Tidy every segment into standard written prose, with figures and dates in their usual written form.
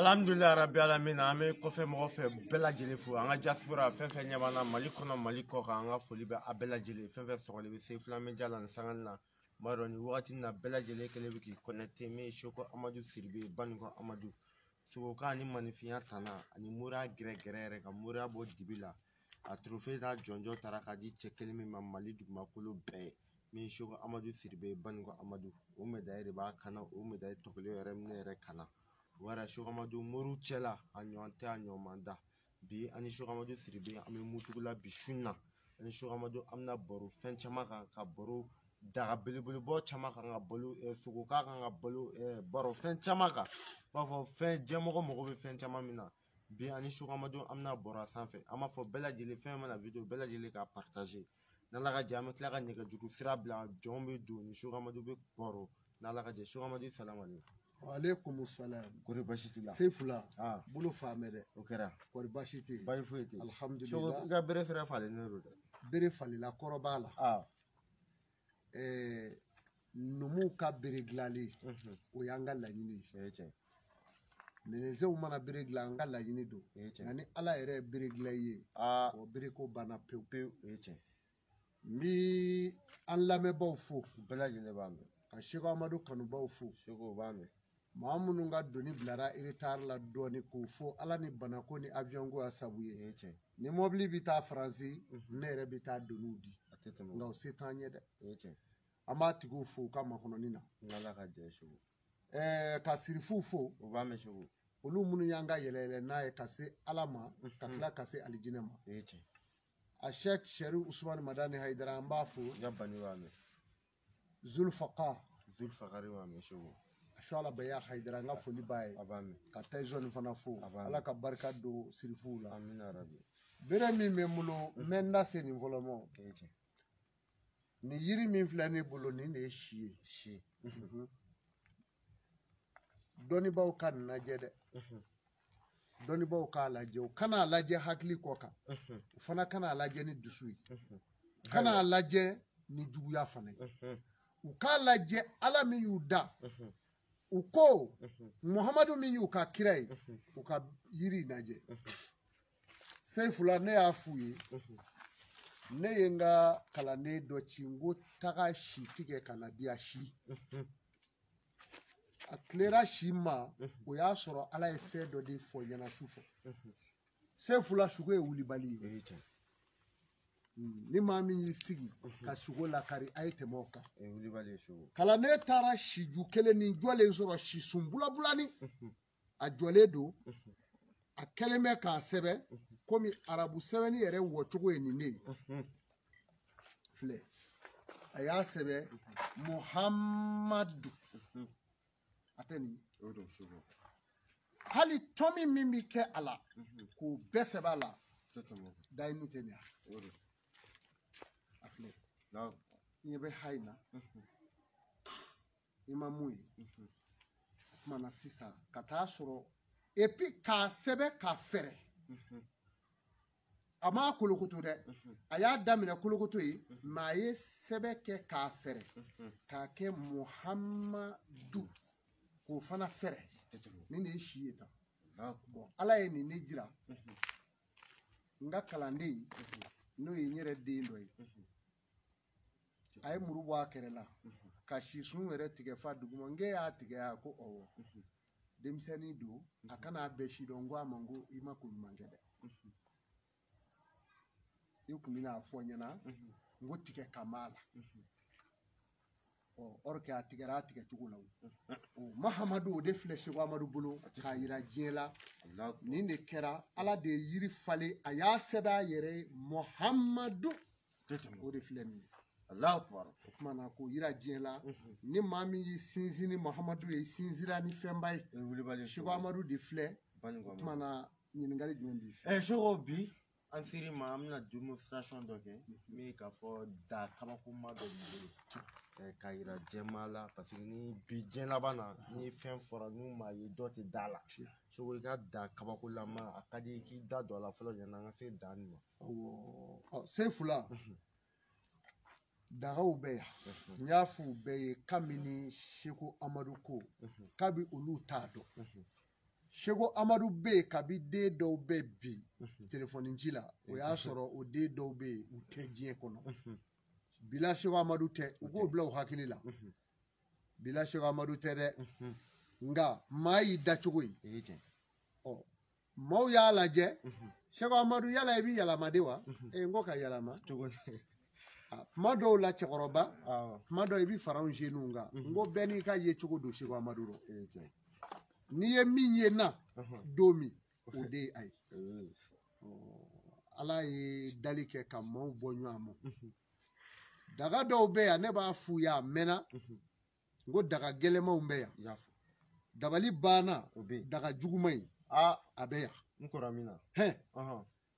Alhamdulillah Rabbi Alamin ame kofe mo fe bela jele fu anga diaspora fen fen nyabana mali kono mali ko anga foli be abela jele fen fen sokole be se flamme jalan sanganna maroni wati na bela jele kele bi connecté me shoko Amadou Sirbe banko Amadou so ka ni manifiya tana ani mura gre ka mura bo dibila a trophée da jonjo taraka di chekeli mi mali dugma kolo be me shoko Amadou Sirbe banko Amadou o medaye ba kana o medaye tokole remne kana wara Shogamadu Moru Chela anyonte anyomanda bi ani Shogamadu Siribe ami mutugula bishuna ani Shogamadu amna boru fen chamaka ka boru daga bilibili bo chamaka nga bolu suguka nga bolu boru fen chamaka bafo fen jemogo mogo be fen chamamina bi ani Shogamadu amna bora sanfe ama fo bela jeli fen mana video bela jeli ka partager nalaga jame klaka nyega jutu sirabla jombe do ni Shogamadu be boru nalaga je Shogamadu salam alaikum. Alaikum salam. Kori bashiti la. Sefula. Bulu famede. Okera. Kori bashiti. Bayi fueti. Alhamdulillah. So ga bere fere fale ne roda. Bere fale la korobala. Numu ka bere glali. O yanga la yini. Eche. Meneze o mana bere glanga la yini do. Eche. Yani ala ere bere glaye. O bere ko bana pew. Eche. Mi an lame baw fo. Bela jele bambe. Ka Sheko Amadou kanu baw fo. Sheko bambe. Mamunun ga doni blara iritar la doni ko fo ala ni banako ni avion go asabuye ni mobili bita France ne re bita donudi nga o setanye de amati go fo kama kono nina ngala ka je shu ka sirifu fo o ba me shu olu munu yanga yelele na e kase alama ka kila kase alijinema a Sheikh Sherif Ousmane Madani Haidara amba fo yabani wa me Zulfaqari wa me shu Shala baya Haidara nga foli baye ka tayzone fana fo ala ka barka do sirifu la amina rabbi bere mi memulo menna seni volomo ni yiri min flani bolo ni ne shi doni baw kan naje de doni baw ka laje kana laje hakli koka fana kana laje ni dusui kana laje ni juguya fana u ka laje ala mi yuda uko Muhammadu min yu ka kirai uka yiri naje Sefula ne afuye ne yenga kala ne do cingo taga shi tige kana dia shi a klera shi ma o ya soro ala e fe do de fo yana sufo Sefula shugo e wuli bali ni mami yi sigi ka shugo la kari ayete moka wuli bali shugo kala ne tara shi ju kele ni jole soro shi sumbula bulani a jole do a keleme ka sebe komi arabu sebeni yere wo chogo ni ne fle aya sebe Muhammadu ateni odo shugo hali tomi mimi ke ala ko beseba la dainu tenia odo afle na nyebe haina imamui mana sisa kata soro epi ka sebe ka fere ama kolokoto de aya damina kolokoto yi ma ye sebe ke ka fere ka ke Muhammadu ko fana fere ni ne shi eta bon ala ye ni ne jira nga kalande no yi nyere de ndoyi ay muru wa kerela ka shi sun were tige fa duguma nge ya tige ya ko owo demseni do akana be shi do ngwa mango ima ko mangede yukumina afonyana ngo tige kamala o orke atigara tige chugula o Muhammadu de fleshi wa Amadu bulu ka yira jela ni ne kera ala de yiri fale aya seba yere Muhammadu o de flemi Allahu akbar mana ko yira jela ni mami yi sinzini Muhammadu yi sinzira ni fembai wuli bali shugo Amadu de fle mana nyingali jumbi shugo bi ansiri ma amna demonstration doke mi ka fo da kabakuma do kayira jemala parce que ni bi jena bana ni fen fora nu ma yi doti dala so we ga da kabakula ma akadi ki da do la folo yana nga se dan ma Sefula daga ube nyafu be kamini Sheku Amadu ko kabi olu tado Sego Amadou be kabi de dɔw bɛ bi téléphone ci la o y'a sɔrɔ o de dɔw bɛ yen u tɛ diɲɛ kɔnɔ bila Sego Amadou tɛ u k'o bila u hakili la bila Sego Amadou tɛ dɛ nka maa y'i dacogo ye ɔ maaw y'a lajɛ Sego Amadou yala i bɛ yɛlɛma de wa n ko ka yɛlɛma kuma dɔw la cɛkɔrɔba kuma dɔw i bɛ fara anw jeunes kan n ko bɛɛ n'i ka ye cogo don Sego Amadou rɔ n'i ye min ye na don min o de ye a ye ala ye dali kɛ ka maaw bɔ ɲɔgɔn ma daga dɔw bɛ yan ne b'a f'u ye a mɛnna n ko daga gɛlɛmanw bɛ yan dabali banna daga juguman in a bɛ yan n kɔrɔ min na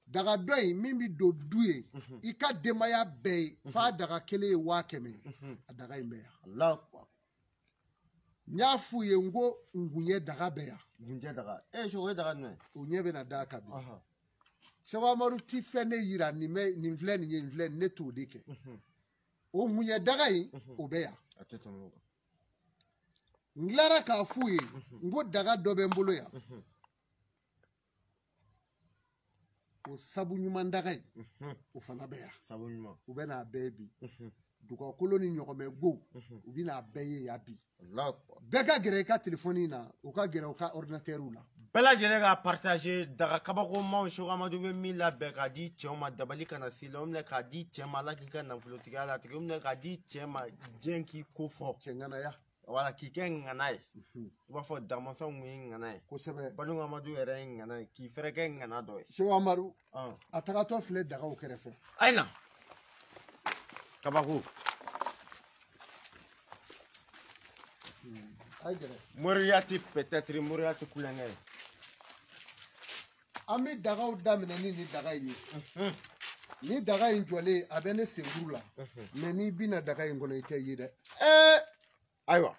daga dɔ in min bɛ don du ye i ka denbaya bɛɛ ye f'a daga kelen ye 100,000 a daga in bɛ yan n y'a f'u ye n ko ngunjɛ daga bɛ yan ngunjɛ daga Sego daga ninnu u ɲɛ bɛ na d'a kan bi Sego Amadou ti fɛn ne yira nin filɛ nin ye nin filɛ ne t'o de kɛ o ngunjɛ daga in o bɛ yan n tilara k'a f'u ye n ko daga dɔ bɛ n bolo yan o sabu ɲuman daga in o fana bɛ yan u bɛ n'a bɛɛ bi dugukolo ni ɲɔgɔnmɛ go u bɛ n'a bɛɛ ye yan bi bɛɛ ka gɛrɛ i ka téléphone na u ka gɛrɛ u ka ordinateur la bɛɛ lajɛlen ka partager daga kabakomaw Sego Amadou bɛ min labɛn k'a di cɛw ma dabali kana s'i la o minɛ k'a di cɛ ma ala k'i ka nafolotigiya latigɛ o minɛ k'a di cɛ ma diɲɛ k'i ko fɔ cɛ ŋanaya wala k'i kɛ ŋana ye i b'a fɔ damasɛnw kun ye ŋana ye kosɛbɛ Badun Amadu yɛrɛ ye ŋana ye k'i fɛrɛ kɛ ŋana dɔ ye Sego Amadou a tagatɔ filɛ dagaw kɛrɛfɛ ayiwa kabako moriya tɛ peut-être moriya tɛ kulonkɛ ye an bɛ dagaw daminɛ ni daga in ye ni daga in jɔlen a bɛ ne senkuru la mais n'i bɛna daga in kɔnɔ i tɛ ye dɛ ayiwa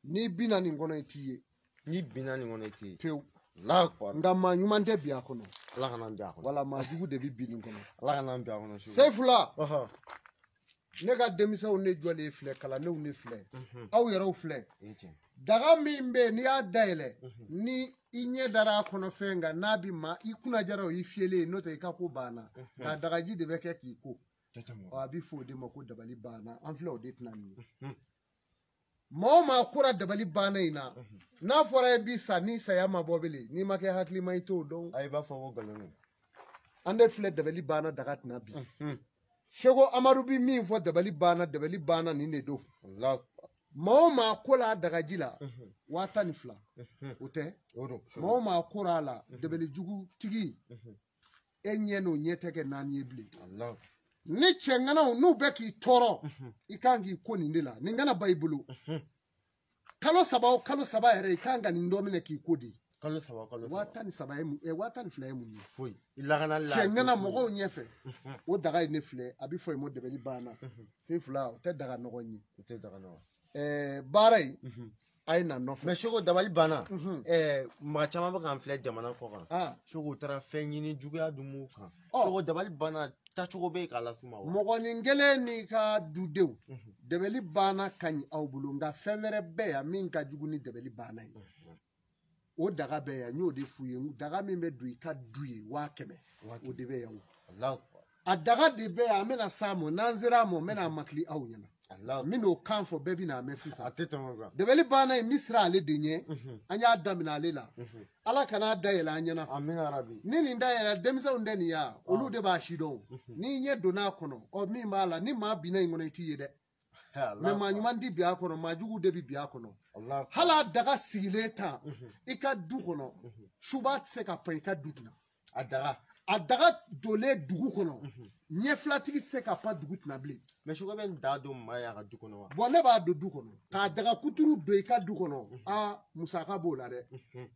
n'i bɛna nin kɔnɔ i t'i ye n'i binna nin kɔnɔ i t'i ye pewu nka maa ɲuman tɛ bi a kɔnɔ ala kana bin a kɔnɔ wala maa jugu de bɛ bi nin kɔnɔ ala kana bin a kɔnɔ Sefula ne ka denmisɛnw ne jɔlen filɛ kalandenw ne filɛ aw yɛrɛw filɛ daga min bɛ yen n'i y'a dayɛlɛ ni i ɲɛ dara a kɔnɔ fɛn kan n'a bɛ ma i kunna jara o y'i fiyɛlen n'o tɛ i ka ko banna nka dagaji de bɛ kɛ k'i ko a bɛ fɔ o de ma ko dabali banna an filɛ o de tɛna nin ye maa o maa kora dabali banna in na n'a fɔra e bi sa ni saya ma bɔ bilen n'i ma kɛ hakilima i t'o dɔn ayi b'a fɔ ko nkalon an de filɛ dabali banna daga tɛna bi Sego Amadou bi min fɔ dabali banna nin de don maa o maa ko la dagaji la 12,000 o tɛ maa o maa ko a la dabali jugu tigi e ɲɛ n'o ɲɛ tɛ kɛ 4 ye bilen ni cɛ ŋanaw n'u bɛ k'i tɔɔrɔ i kan k'i ko nin de la nin kana ba i bolo kalo saba o kalo saba yɛrɛ i kan ka nin dɔ minɛ k'i ko de kalo saba 12,000 ye 12,000 ye mun ye foyi i lakana la cɛ ŋana mɔgɔw ɲɛfɛ o daga ye ne filɛ a bɛ fɔ mo dabali banna Sefula o tɛ daga nɔgɔ ye o tɛ daga nɔgɔ baara in a ye na nɔfɛ mais Sego dabali banna mɔgɔ caman bɛ k'an filɛ jamana kɔ kan Sego taara fɛn ɲini juguya dun m'u kan Sego dabali banna tacogo bɛ k'a las'u ma wa mɔgɔnin kelen n'i ka dudenw dabali banna ka ɲi aw bolo nka fɛn wɛrɛ bɛ yan min ka jugu ni dabali banna ye o daga bɛ yan n y'o de f'u ye daga min bɛ don i ka du ye 100,000 o de bɛ yan a daga de bɛ yan an bɛna s'a ma n'an sera a ma n bɛna makili aw ɲɛna n bɛn'o kan fɔ bɛɛ bɛna mɛn sisan a tɛ tɛmɛ o kan dabali banna in n bɛ siran ale de ɲɛ an y'a daminɛ ale la ala kana dayɛlɛ an ɲɛna amina yarabi ni nin dayɛlɛ denmisɛnw tɛ nin ya olu de b'a sidɔn n'i ɲɛ donna a kɔnɔ min b'a la ni maa binna in kɔnɔ i t'i ye dɛ mais maa ɲuman tɛ bi a kɔnɔ maa jugu de bɛ bi a kɔnɔ hali a daga sigilen tan i ka du kɔnɔ suba tɛ se ka pan i ka du kunna a daga donnen dugu kɔnɔ ɲɛfilatigi tɛ se ka pan dugu kunna bilen mais Sego bɛ nin daga don maa ye a ka du kɔnɔ wa bon ne b'a don du kɔnɔ k'a daga kuturu don i ka du kɔnɔ musaka b'o la dɛ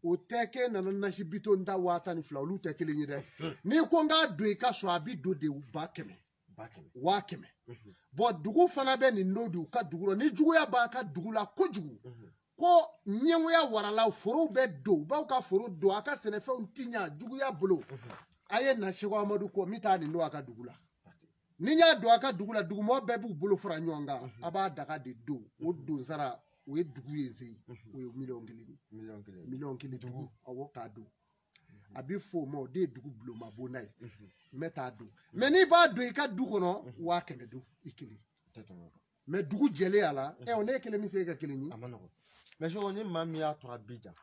o tɛ k'e nana nasi bitɔn ta 12,000 olu tɛ kelen ye dɛ n'i ko n k'a don i ka so a bɛ don de 100,000 100,000 bon dugu fana bɛ nin don de u ka dugu la ni juguya b'a ka dugu la kojugu ko ɲɛngoya warala forow bɛ don u b'aw ka foro don a ka sɛnɛfɛnw ti ɲa juguya bolo a ye na Sego Amadou kɔ min t'a nin don a ka dugu la ni n y'a don a ka dugu la dugumɔgɔ bɛɛ b'u bolo fara ɲɔgɔn kan a b'a daga de don o don sara o ye dugu ye Zeyi o ye miliyɔn kelen dugu awɔ k'a don a bɛ fɔ o ma o de ye dugu bulonma bonda ye n bɛ t'a don mais n'i b'a don i ka du kɔnɔ 100 don i kelen mais dugu jɛlen a la ne ye kelen min se e ka kelen ye a ma nɔgɔn mais sogo ni maa min y'a to a Abidjan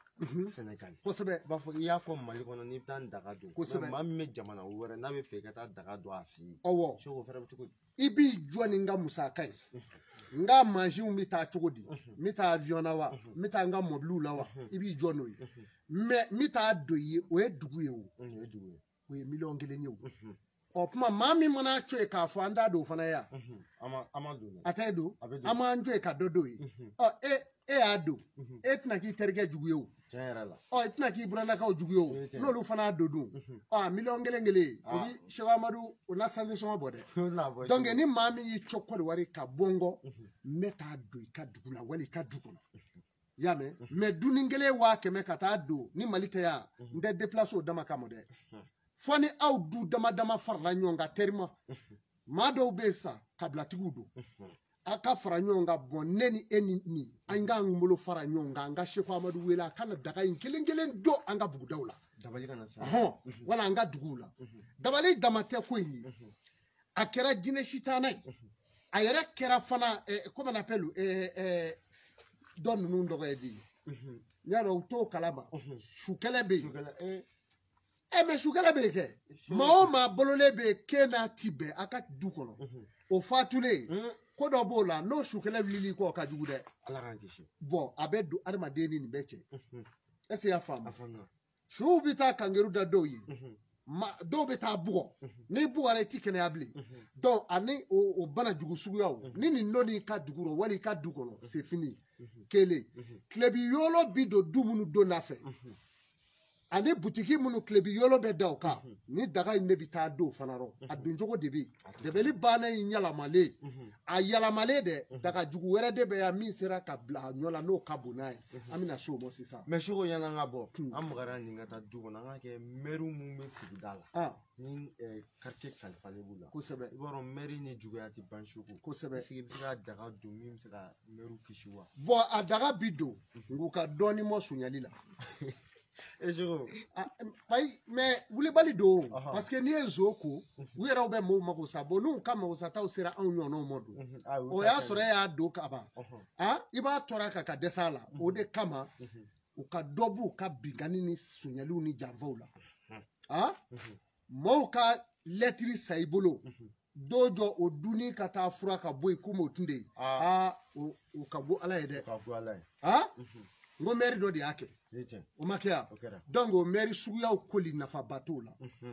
Sénégal kosɛbɛ i b'a fɔ i y'a fɔ Mali kɔnɔ n'i bɛ taa daga don kosɛbɛ maa min bɛ jamana wɛrɛ n'a bɛ fɛ i ka taa daga don a fɛ yen awɔ sogo fɛrɛ bɛ cogo di i b'i jɔ ni n ka musaka ye n ka mansinw bɛ taa cogo di n bɛ taa avion na wa n bɛ taa n ka mɔbiliw la wa i b'i jɔ n'o ye mais n bɛ taa don i ye o ye dugu ye o o ye miliyɔn 1 ye o tuma maa min mana to yen k'a fɔ an t'a don o fana ye a tɛ don an m'an to yen ka dɔ don ye e y'a don e tɛna k'i terikɛ jugu ye o i tɛna k'i burannakaw jugu ye o n'olu fana y'a don miliyɔn 1 o bi Seku Amadu o na sanze sɔngɔ bɔ dɛ donc ni maa min y'i cɔ Côte d'Ivoire ka bɔ n kɔ n bɛ taa don i ka dugu la wali i ka du kɔnɔ i y'a mɛn mais dunni 100 ka taa don ni Mali tɛ yan n tɛ déplacer o dama kama dɛ fɔ ni aw du dama dama farala ɲɔgɔn kan terima maa dɔw bɛ yen sa kabilatigiw don a ka fara ɲɔgɔn kan bɔn ne ni e ni an k'an bolo fara ɲɔgɔn kan an ka Seku Amadu wele a kana daga in kelen kelen don an ka bugudaw la wala an ka duguw la dabali dama tɛ ko in ye a kɛra jinɛ sitana ye a yɛrɛ kɛra fana comment on appelle dɔ ninnu dɔgɔ ye di y'a dɔn u t'o kalama sukɛlɛ bɛ yen mais sukɛlɛ bɛ yen kɛ maa o maa bololen bɛ yen k'e n'a ti bɛn a ka du kɔnɔ o fatulen ko dɔ b'o la n'o sukɛlɛ wulili kɔ ka jugu dɛ bon a bɛ don adamaden ni nin bɛɛ cɛ est-ce que y'a faamu suw bɛ taa kangeru da dɔw ye dɔw bɛ taa bugɔ n'i bugɔra i ti kɛnɛya bilen donc ani o bana jugu suguyaw ni nin dɔ n'i ka dugu rɔ wali i ka du kɔnɔ c'est fini kelen tilebi yɔlɔ bi don du minnu donna fɛ ani butiki minnu tilebi yɔlɔ bɛ da o kan ni daga in de bɛ taa don o fana rɔ a doncogo de bɛ yen dɛbɛli banna in yɛlɛmalen a yɛlɛmalen dɛ daga jugu wɛrɛ de bɛ yan min sera ka bila a ɲɔ la n'o ka bon n'a ye an bɛna se o ma sisan mais sogo yanni an ka bɔ an magara nin ka taa du kɔnɔ an ka kɛ mɛriw minnu bɛ sigida la ni quartier kalifalen b'u la kosɛbɛ i b'a dɔn mɛri ni juguya tɛ ban sogo kosɛbɛ est-ce que i bɛ se ka daga don min bɛ se ka mɛriw kisi wa bon a daga bi don nka u ka dɔɔnin mɔ sunyali la mais wulibali don parce que n'i ye nso ko u yɛrɛw bɛ mɔgɔw mago sa bon n'u ka mago sataw sera anw ɲɔgɔnnaw ma don o y'a sɔrɔ e y'a don ka ban i b'a tɔrɔ a kan ka dɛsɛ a la o de kama u ka dɔ b'u ka binkani ni sunyaliw ni janfaw la mɔɔw ka lɛtiri sa i bolo dɔw jɔ o dunni ka taa fura ka bɔ yen komi o tun de ye o ka go ala ye dɛ n ko mɛri dɔ de y'a kɛ o ma kɛ yan donc o mɛri suguyaw koli nafaba t'o la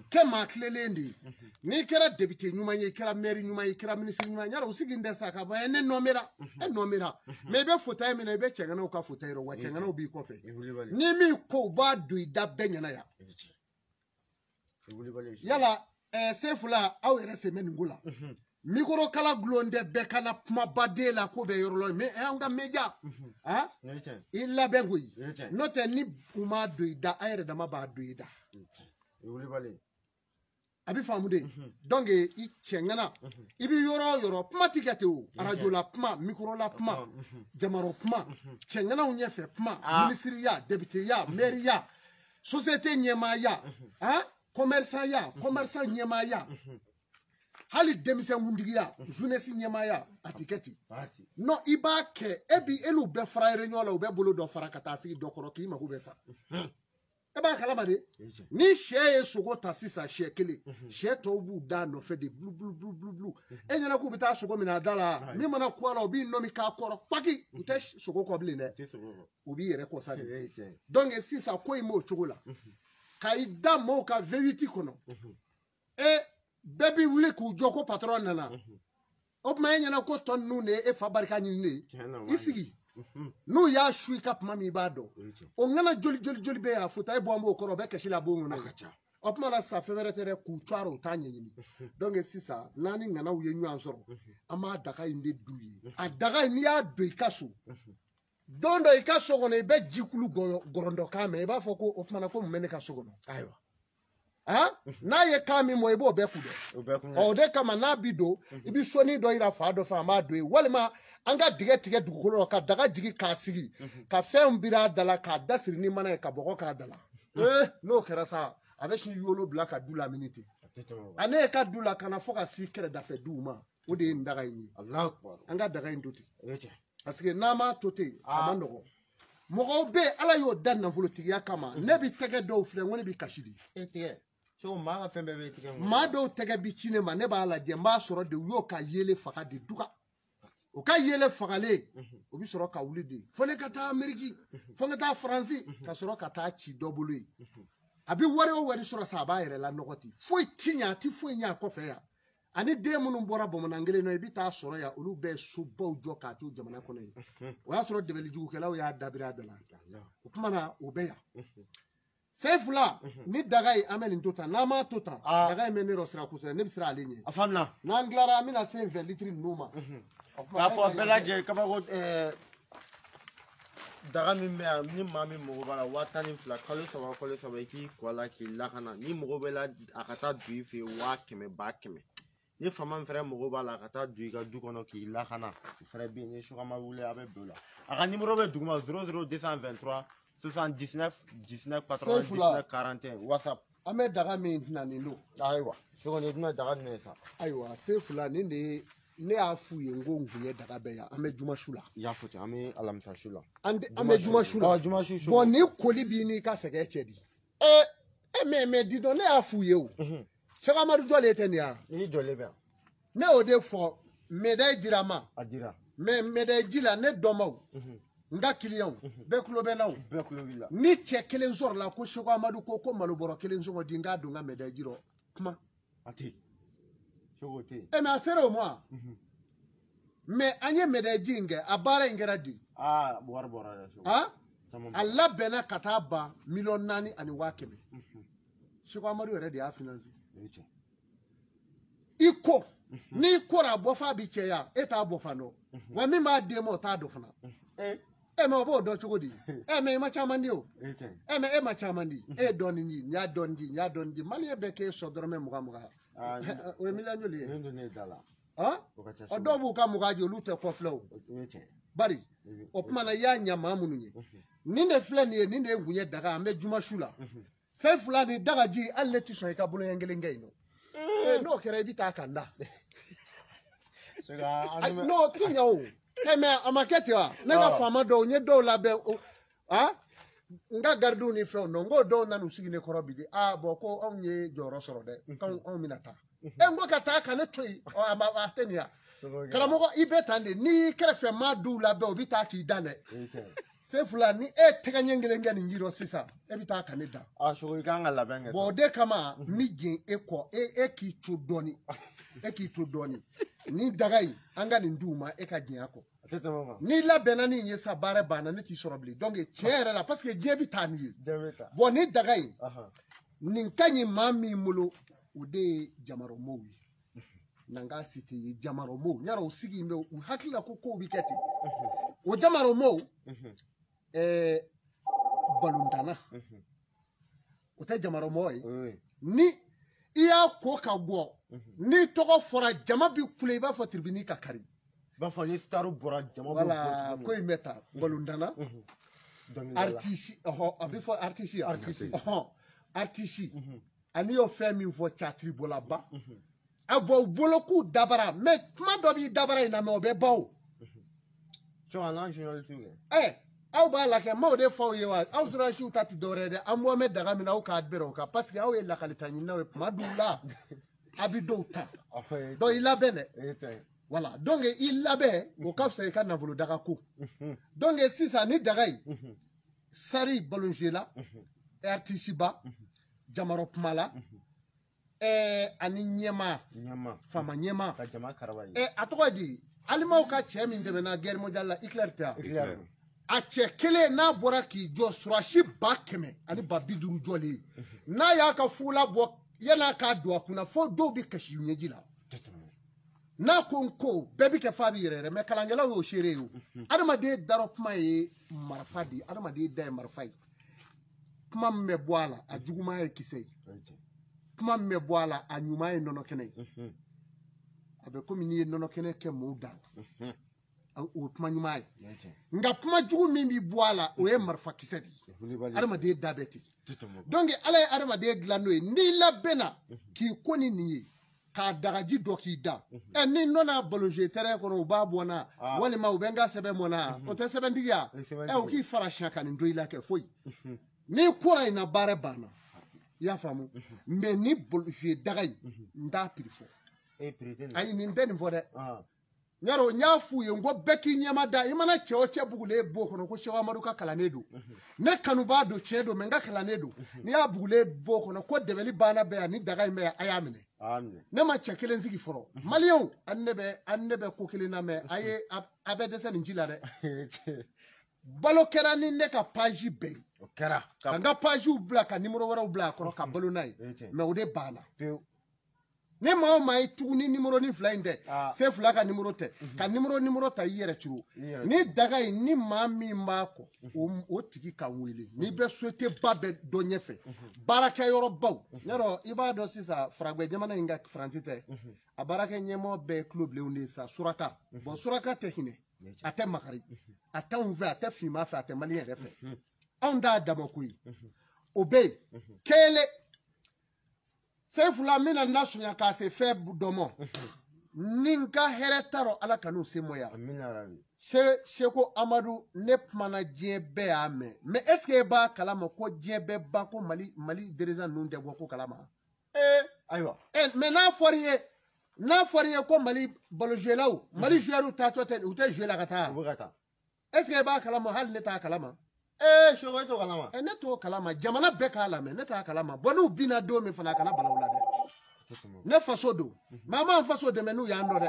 kɛ maa tilelen de ye n'i kɛra député ɲuman ye i kɛra mɛri ɲuman ye i kɛra ministre ɲuman ye yala o sigi n tɛ sa k'a fɔ ne nɔmera mais i bɛ fauteuil min na i bɛ cɛŋanaw ka fauteuil rɔ wa cɛŋanaw b'i kɔfɛ ni min ko u b'a don i da bɛɛ ɲɛna yan yala Sefula aw yɛrɛ sen bɛ nin ko la mikoro kala gulon tɛ bɛɛ kana kumaba den la ko bɛ yɔrɔ la mais an ka média i labɛn koyi n'o tɛ ni u m'a don i da a yɛrɛ dama b'a don i da a bɛ faamu de donc i cɛŋana i bɛ yɔrɔ o yɔrɔ kuma tɛ kɛ ten o arajo la kuma mikoro la kuma jamaro kuma cɛŋanaw ɲɛfɛ kuma minisiriya députéya maire société ɲɛmaaya commerçant ɲɛmaaya hali denmisɛnkuntigiya jeunesse ɲɛmaaya a tɛ kɛ ten non i b'a kɛ e n'u bɛɛ fara ɲɔgɔn la u bɛ bolo dɔ fara ka taa sigi dɔ kɔrɔ k'i mago bɛ sa e b'a kalama de ni sɛ ye sogo ta sisan sɛ kelen sɛ tɔw b'u da nɔfɛ de bulu e ɲɛna k'u bɛ taa sogo minɛ a da la min mana kɔ a la u b'i nɔmi k'a kɔrɔ paki u tɛ sogo kɔ bilen dɛ u b'i yɛrɛ kɔ sa de donc sisan ko in b'o cogo la ka i da mɔɔw ka V8 kɔnɔ bɛɛ b'i wuli k'u jɔ ko patron nana o tuma e ɲɛna ko tɔ ninnu de ye e fa barika ɲini de ye i sigi n'u y'a su i ka kuma min i b'a dɔn o ŋana joli bɛ yan fauteuil bɔ an b'o kɔrɔ o bɛ kasi la bon kɔnɔ o tuma la sisan fɛn wɛrɛ tɛ dɛ k'u cɔrɔ u t'a ɲɛɲini donc sisan n'an ni ŋanaw ye ɲɔgɔn sɔrɔ an b'a daga in de du ye a daga in n'i y'a don i ka so don dɔ i ka so kɔnɔ i bɛ jikulu gɔrɔndɔ kan mɛn i b'a fɔ ko o tuma na ko mun bɛ ne ka so kɔnɔ ayiwa n'a ye kan min mɔ i b'o bɛɛ ku dɛ o de kama n'a bi don i bi sɔnni dɔ yira fa dɔ fɛ a m'a don ye walima an ka digɛ tigɛ dugukolo la ka daga jigi k'a sigi ka fɛnw bir'a da la k'a da siri ni mana ye ka bɔgɔ k'a da la n'o kɛra sa a bɛ si yolo bila ka du lamini ten a ne ka du la ka na fɔ ka si kɛrɛdafɛ duw ma o de ye nin daga in ye an ka daga in to ten parce que n'an m'a to ten a ma nɔgɔn mɔgɔw bɛ ala y'o da nafolotigiya kama ne bi tɛgɛ dɔw filɛ n ko ne bi kasi de maa dɔw tɛgɛ bi ci ne ma ne b'a lajɛ n b'a sɔrɔ de u y'o ka yele faga de duga o ka yele fagalen o bi sɔrɔ ka wuli de fo ne ka taa ameriki fo n ka taa faransi ka sɔrɔ ka taa ci dɔ bolo ye a bi wari o wari sɔrɔ sa a b'a yɛrɛ la nɔgɔ ten foyi ti ɲɛ a ti foyi ɲɛ a kɔfɛ yan ani den minnu bɔra bamanan kelen na i bi taa sɔrɔ yan olu bɛɛ sobaw jɔ k'a to jamana kɔnɔ ye o y'a sɔrɔ dɛbɛlijugukɛlaw y'a dabiri a da la o kuma na o bɛ yan sen fila ni daga ye an bɛ nin to tan n'an m'a to tan daga in bɛ ne yɔrɔ sira kosɛbɛ ne bɛ siran ale ɲɛ a faamuna n'an tilara an bɛna se 20 litiri ninnu ma k'a fɔ bɛɛ lajɛlen kabako daga min bɛ yan ni maa min mago b'a la 12,000 kalo saba i k'i kɔ la k'i lakana ni mago bɛ la a ka taa don i fɛ yen 100,000 10,000 ni faama min fɛnɛ mago b'a la a ka taa don i ka du kɔnɔ k'i lakana o fɛnɛ bɛ yen ni sɔgɔma wuli a bɛ don o la a ka nimero bɛ duguma 00223 79 19 99 41 WhatsApp an bɛ daga min nanen don ayiwa cogo ni duna daga nin sa ayiwa sen fila nin de ne y'a f'u ye n ko n kun ye daga bɛɛ yan an bɛ juma su la i y'a fɔ ten an bɛ alamisa su la an bɛ juma su la bɔn ni koli b'i n'i ka sɛgɛn cɛ di mɛ di dɔn ne y'a f'u ye o Cheikh Amadou jɔlen tɛ nin ya i jɔlen bɛ yan ne y'o de fɔ médaille dira ma a dira mais médaille ji la ne dɔnbaw n ka kiliyanw bɛɛ kulo bɛ na o bɛɛ kulo b'i la ni cɛ kelen sɔrɔ la ko Cheikh Amadou ko malo bɔrɔ kelen sɔngɔ di n k'a don n ka médaille ji rɔ kuma a tɛ cogo tɛ yen mais a sera o ma mais an ye médaille ji in kɛ a baara in kɛra di wari bɔra dɛ a labɛnna ka taa ban 4,000,000 ani 100,000 Cheikh Amadou yɛrɛ de y'a financer i ko n'i kora a bɔfa bi cɛya e t'a bɔfa dɔn wa min b'a den ma o t'a dɔn fana mɛ o b'o dɔn cogo di mɛ i ma caman di o mɛ e ma caman di e ye dɔɔnin di n y'a dɔɔnin di n y'a dɔɔnin di maliyɛn bɛɛ k'e sɔ dɔrɔmɛ 20 o ye miliyɔn joli ye dɔw b'u ka 20 di olu tɛ kɔfilɛ o bari o tuma na i y'a ɲɛ maa minnu ye nin de filɛ nin ye nin de ye kun ye daga an bɛ juma su la fɛn fila ni dagaji hali ne tɛ sɔn i ka boloɲɛ kelen kɛ yen nɔ n'o kɛra i bɛ taa kan da n'o ti ɲɛ o mɛ a ma kɛ ten wa ne ka faama dɔw n ye dɔw labɛn n ka garidiw ni fɛnw dɔn n k'o dɔw nana u sigi ne kɔrɔ bi de bɔn ko anw ye jɔyɔrɔ sɔrɔ dɛ anw bɛna taa n ko ka taa ka ne to yen a tɛ nin ya karamɔgɔ i bɛ tan de n'i kɛrɛfɛ maa duw labɛn o bɛ taa k'i dan dɛ sen fila ni e tɛgɛ ɲɛ kelen kɛ nin yirɔ sisan e bɛ taa ka ne dan i kan ka labɛn kɛ bɔn o de kama n bɛ jɛn e kɔ e k'i to dɔɔnin e k'i to dɔɔnin ni daga in an ka nin d'u ma e ka jɛn a kɔ n'i labɛnna ni ye sa baara banna ne t'i sɔrɔ bilen donc tiɲɛ yɛrɛ la parce que diɲɛ bɛ taa nin ye bɔn ni daga in nin ka ɲi maa min bolo o de ye jamarɔmow ye n'an k'a cité ye jamarɔmow yala o sigi in bɛ u hakili la ko kow bɛ kɛ ten o jamarɔmow balontanna o tɛ jamarɔmɔgɔ ye ni i y'a ko ka bɔ n'i tɔgɔ fɔra jama bi kule i b'a fɔ tribune ka kari i b'a fɔ ni star bɔra jama bɛ voilà ko in bɛ ta balontanna artiste a bɛ fɔ artiste ya artiste ani y'o fɛn min fɔ catiri bɔlaba a bɔ u bolo k'u dabara mais kuma dɔ b'i dabara in na mais o bɛ ban o aw b'a la kɛ n m'o de fɔ aw ye wa aw journaliste ta tɛ dɔwɛrɛ ye dɛ an bɔ mɛn daga min na aw k'a bɛrɛ o kan parce que aw ye lakalita ɲininaw ye tuma dɔw la a bɛ dɔw ta donc i labɛn dɛ voilà donc i labɛn o ka fisa i ka nafolo daga ko donc sisan ni daga in sari balonjue la artiste ba jamarɔ kuma la ani ɲɛmaa faama ɲɛmaa a tɔgɔ di alimaw ka cɛ min tɛmɛna guerre mondiale la Hitler tɛ wa a cɛ kelen n'a bɔra k'i jɔ surasi 100,000 ani 50 jɔlen n'a y'a ka fula bɔ yan'a k'a don a kunna fo dɔw bɛ kasi ɲɛji la n'a ko n ko bɛɛ bɛ kɛ f'a bɛ yɛrɛ yɛrɛ mɛ kalankɛlaw y'o seere ye o adamaden darɔ kuma ye marifa de ye adamaden da ye marifa ye kuma min bɛ bɔ a la a juguman ye kisɛ ye kuma me bɔ a la a ɲuman ye nɔnɔ kɛnɛ ye a bɛ komi n'i ye nɔnɔ kɛnɛ kɛ mɔɔw da la o ye kuma ɲuman ye nka kuma jugu min bi bɔ a la o ye marifa kisɛ de ye adamaden da bɛ ten donc ala ye adamaden dilan n'o ye n'i labɛnna k'i ko ni nin ye k'a dagaji dɔ k'i da ni nɔnɔ baloze tɛrɛ kɔnɔ u b'a bɔ na walima u bɛ n ka sɛbɛn mɔ na o tɛ sɛbɛntigiya o k'i fara siɲɛ ka nin to i la kɛ foyi n'i kora in na baara banna i y'a faamu mais ni baloze daga in n t'a piri fɔ ayi nin tɛ nin fɔ dɛ Nyaro nya fu ye ngo beki nyama da imana cɛ o cɛ bugule bo kono ko Sheikh Amadu ka kalane do ne kanu ba do cɛ do men ga kalane do ni ya bugule bo kono ko debeli bana be ani daga me aya mine ne ma cɛ kelen sigi fɔlɔ malion annebe ko kelen na me aye abe dese ni jila de balo kɛra ni ne ka page be o kɛra ka nga page u bla ka numéro wɛrɛw bla kɔrɔ ka balo nay mais o de bana ne ma o ma ye tuguni numéro ni fila in tɛ se fila ka numéro tɛ ka numéro ta i yɛrɛ curu ni daga in ni maa min b'a kɔ o tigi ka wele n'i bɛ société ba bɛ dɔ ɲɛfɛ baarakɛyɔrɔ baw yarɔ i b'a dɔn sisan faragɛ jamana in ka faransi tɛ a baarakɛ ɲɛmɔgɔ bɛɛ tulo bilenw de sa suraka bon suraka tɛ hinɛ a tɛ makari a tɛ anw fɛ a tɛ finma fɛ a tɛ maliyɛn yɛrɛ fɛ anw t'a dama ko ye o bɛ yen kelen Sefula mina nasunya ka se fe domo ninka here taro ala kanu se moya Sheko Amadu ne mana jebe ame mais est-ce que ba kalama ko jebe ba ko mali dirigeant nun de ko kalama aywa mais na foriye ko mali balojelaw mali joueur ta tote ou te jouer la kata est-ce que ba kalama hal ne ta kalama shogo to kalama ne to kalama jamana be kalama ne ta kalama bonu bina do me fana kana balawla de ne faso do mama faso de menu ya ndo de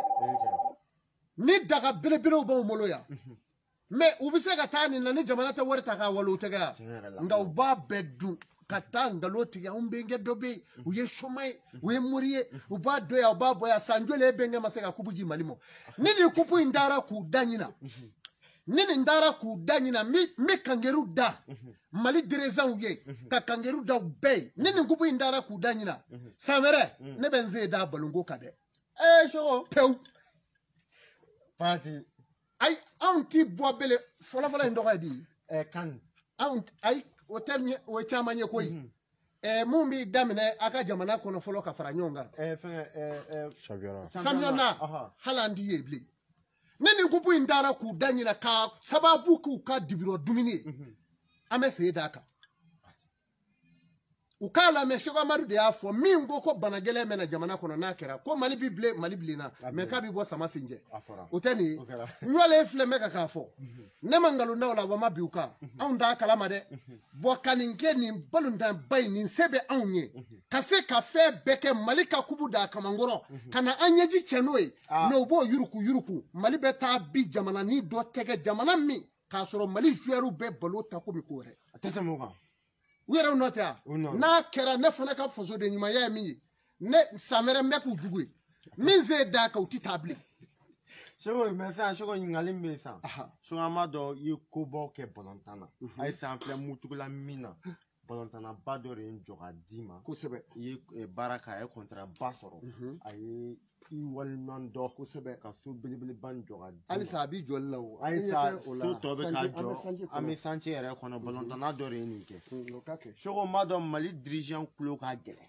ni daga bilebile bo molo ya mais u bi se ka taa ni na ni jamana ta wari ta ka walo tega nga u ba bedu kata ngalo tiga umbenge dobe u ye shomai u ye muriye u ba do ya u ba boya sanjole benge maseka kubuji malimo ni kupu indara ku danyina nini ndara ku danyina mi kangeru da mali dirigeant ye ka kangeru da be nini ngubu indara ku danyina samere ne benze da balungo kade shogo pew party ay anti boabele fola ndoga di kan ay o terme o chamanye koy mumbi damine aka jamana kono folo ka faranyonga Samiona halandi yeble nini kupu indara ku danyina ka sababu ku ka dibiro dumini ame se daka ukala me Sheikh Amadu de afo mingo ko banagele mena jamana kono nakera ko mali biblina me ka bi bo sama sinje uteni nyole fleme ka fo ne mangalo ndawla wa mabiuka on da kala made bo kaninge ni balunda bay ni sebe anye kase ka fe beke malika kubuda kamangoro kana anyeji chenoe no bo yuruku mali beta bi jamana ni do tege jamana mi ka soro mali jueru be balo takomi ko re tete moga wera nota na kera ne fana ka fozo de nyima ya mi ne samere meku jugwe minze da ka uti table shogo mesa shogo ngali mesa so amado yiko boke bolontana ay sanfle mutugula mina bolontana badore njoga dima ko sebe ye baraka e kontra basoro ay wal non do ko sebe ka so bilibili ban joga ali sabi jollaw ay sa so tobe ka jo ami sanche re kono bolontana dore ni ke shogo mado mali dirigeant klo ka gele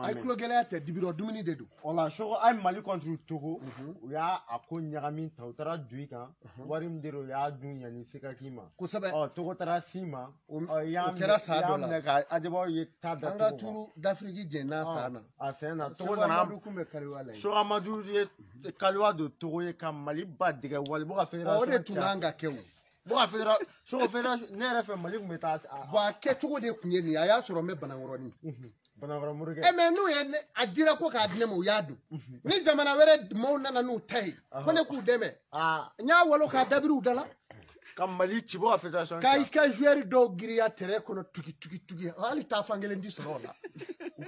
ay klo gele ate dibiro dumini dedu wala shogo ay mali contre Togo ya akonya gamin tautara duika warim dero ya dunya ni sekakima ko sebe Togo tara sima ya kera sa dola ka adebo ye tada anga turu d'Afrique jena sana afena Togo na kume kaliwala so Amadu ye kalwa do Togo ye kam mali badiga wal bo afera o de tunanga kewu bo afera so afera ne refa mali kumeta ba ke Togo de kunye ni aya soro me banangoroni mais nous adira ko ka adne mo yadu ni jamana were mo nana nu tay ko ne ku deme nya wolo ka dabiru dala kam mali ci bo fédération kay ka joueur do griya tere kono tuki ali ta fangele ndi soro la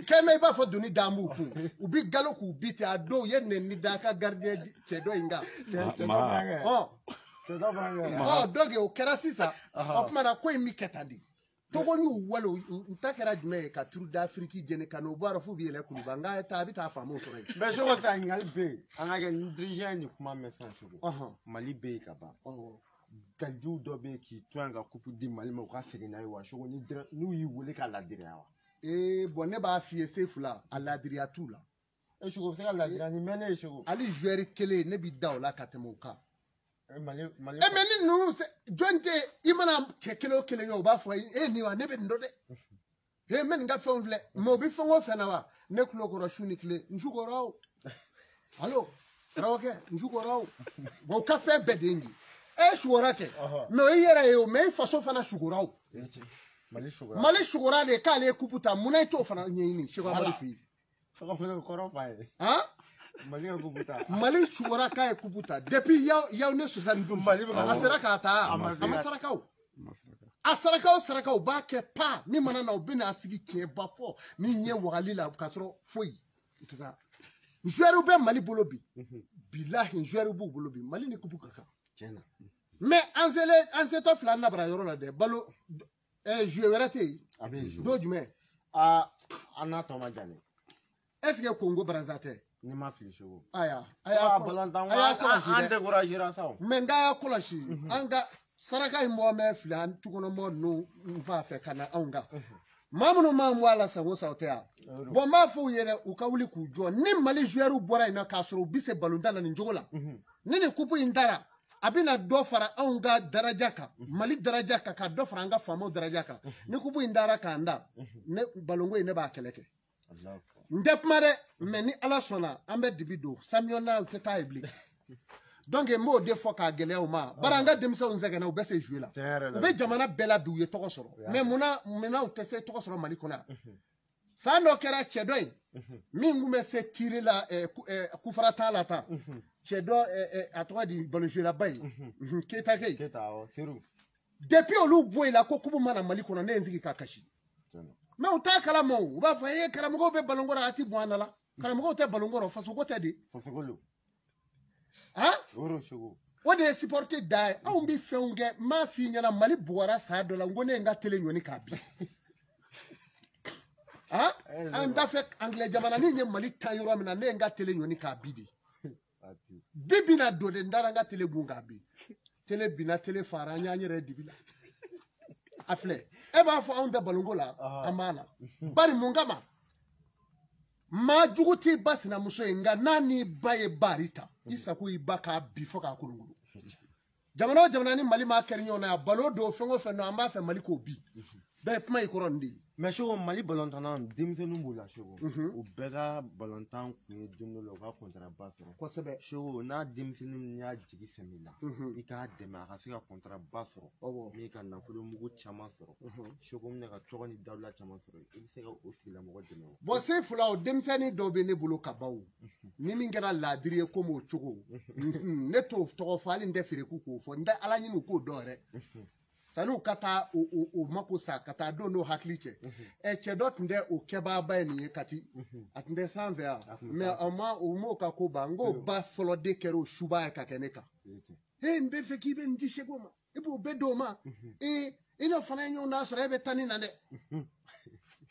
keme ba fo duni dambu ku ubi galo ku biti ado yenne ni daka gardien ce do inga doge o kera sisa o kuma na ko mi ketandi togo ni walo ntakera jme ka tour d'Afrique jene kano boara fu bi ele kuluba nga ta bi ta famo so rek mais chogo sa ngal be anga ke dirigeant ni kuma message chogo Mali be ka ba Kaju dobe ki twanga kupu di Mali mo ka segina yi wa chogo ni yi wole ka la dire wa bon ne ba fie sefula ala diria tula chogo se ka la dire ni mene chogo ali joueur kele ne bi daw la katemoka Mali meni nu se jonte imana chekelo kele yo ba fo ni wa ne be ndode men nga fe onvle mo bi fongo fe na wa ne kulo ko shuni kle njugo raw allo rawoke njugo raw bo ka fe bedengi shugorake me yere yo me faso fana shuguraw Mali shugura de kale kuputa munay to fana nyini shego amari fi Mali shugura kay kuputa depuis yaw ne susan Mali asaraka ta asarakaw ba ke pa ni mana na obina asigi tie ba fo ni nye wagali la kasro foi tuka joueur be Mali bolobi billahi joueur bu bolobi Mali ni kupuka ka tena mais anzeto flan na bra yoro la de balo joueur werate do jume anato majani est-ce que Congo Brazzaville ni ma fili chogo aya balantan ande gorajira saw menga ya kolashi anga saraka imbo me flan tukono mo no mfa fe kana anga mamuno mamu ala sango sautea bo ma fu yere ukawuli ku jo ni Mali joueur bora ina kasoro bise balondana ni njogola nini kupu indara abina do fara anga darajaka Mali darajaka ka do fara anga famo darajaka ni kupu indara ka anda ne balongo ine ba keleke ndepmare meni ala sona ambe dibido samiona uteta ibli donc mo de fois ka gele o ma baranga demisa unzega na ubese jouer la ube jamana bela bi ye toko soro mais muna utese toko soro Mali kona sa no kera chedoy mingu me se tirer la kufara tala ta chedo atwa di balo jouer la bay keta o seru depuis olu boy la ko kubu mana Mali kona ne nziki kakashi mais uta kala mo uba fa karamugo be balongora ati bwana la karamugo te balongora fa soko te di fosogolo oro shogo o de supporter dai a umbi feunge ma fi nyana Mali bora sa do la ngone nga tele nyoni kabi anda fe anglais jamana ni Mali tayoro amina ne nga tele nyoni kabi di bibi na do de ndara nga tele gunga bi tele bina tele fara nyanyere dibila afle eba fo on de balongola amana bari mungama ma juguti basina muso nga nani baye barita isaku ibaka bifo ka kulungulu jamana ni Mali ma kernyo na balo do fengo feno amba fe Mali ko bi da pma ikorondi mais chogo Mali balontan dimsenu bula chogo u bega balontan ku dunno lo ka contrat basoro ko sebe chogo na dimsenu nya jigi semila ika dema ka sika contrat basoro mi ka na fulo mugu chama soro chogo ne ka chogo ni dawla chama soro isega o tila mo demo bo se fula o dimseni do be ne bulo kabaw ni min gara ladiri ko mo chogo ne to to fali ndefere ku ko fo nda ala nyinu ko dore sanu kata o mako sa kata do no hakliche che dot nde o keba ba ni kati atnde sanvea me ama o mo ka ko bango ba folo de kero shuba ka keneka mbe feki be ndi shegoma ibo bedo ma ino fana nyo na sore be tani na de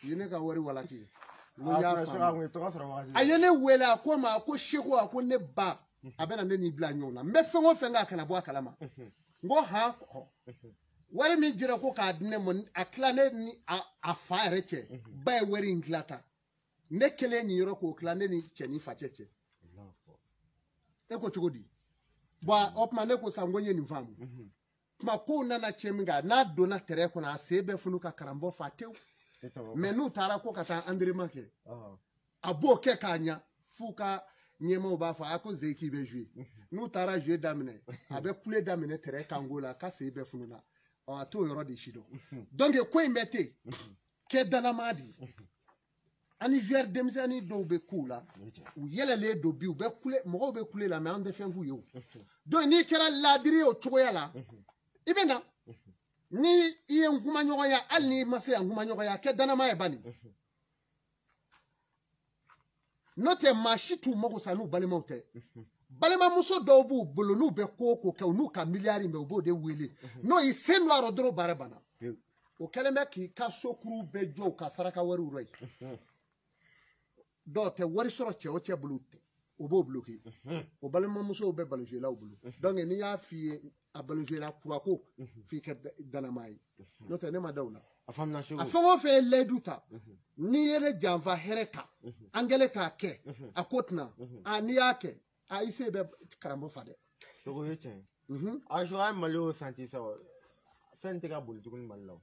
yene ka wori wala ki no ya fa ayene wela ko ma ko shego ko ne ba abena ne ni bla nyo na mbe fengo fenga kana bo akala ma ngo ha wari mi jira ko ka dine mon aklane ni a fa reche bay wari inglata ne kele ni yoro ko klane ni cheni fa cheche e ko chugodi ba opma ne ko sangonye ni famu ma ko na cheminga na do na tere ko na sebe funu ka karambo fatew menu tara ko kata andre make abo ke kanya fuka nyemo ba fa ako zeki be jouer nu tara jouer damine abe kule damine tere kangola ka sebe funu na to yoro de shido donc ko imbete ke danamadi ani joueur demzani do be kula u yele le do bi u be kule mo be kule la me ande fen fu yo donc ni kera ladiri o choya la ibena ni iye nguma nyoga ya ali mase nguma nyoga ya ke danama e bani note mashitu mo ko sanu bali mote balema muso do bu bolo nu be koko ke nu ka miliari me obo de wele no i senwaro dro bare bana o kɛlen bɛ k'i ka sokuru bɛɛ jɔ ka saraka wariw rɔ yen dɔw tɛ wari sɔrɔ cɛ o cɛ bolo o b'o bloqué o balimamusow bɛ balonzelaw bolo donc n'i y'a f'i ye a balonzela kurako f'i kɛ danama ye n'o tɛ ne ma da o la a fɛn o fɛn ye layidu ta n'i ye ne janfa hɛrɛ kan an kɛlen k'a kɛ a ko tɛna n'i y'a kɛ i se bɛ karamɔgɔ fa dɛ sogo ye tiɲɛ a sogo a ye mali o santi sa fɛn tɛ ka boli tuguni mali la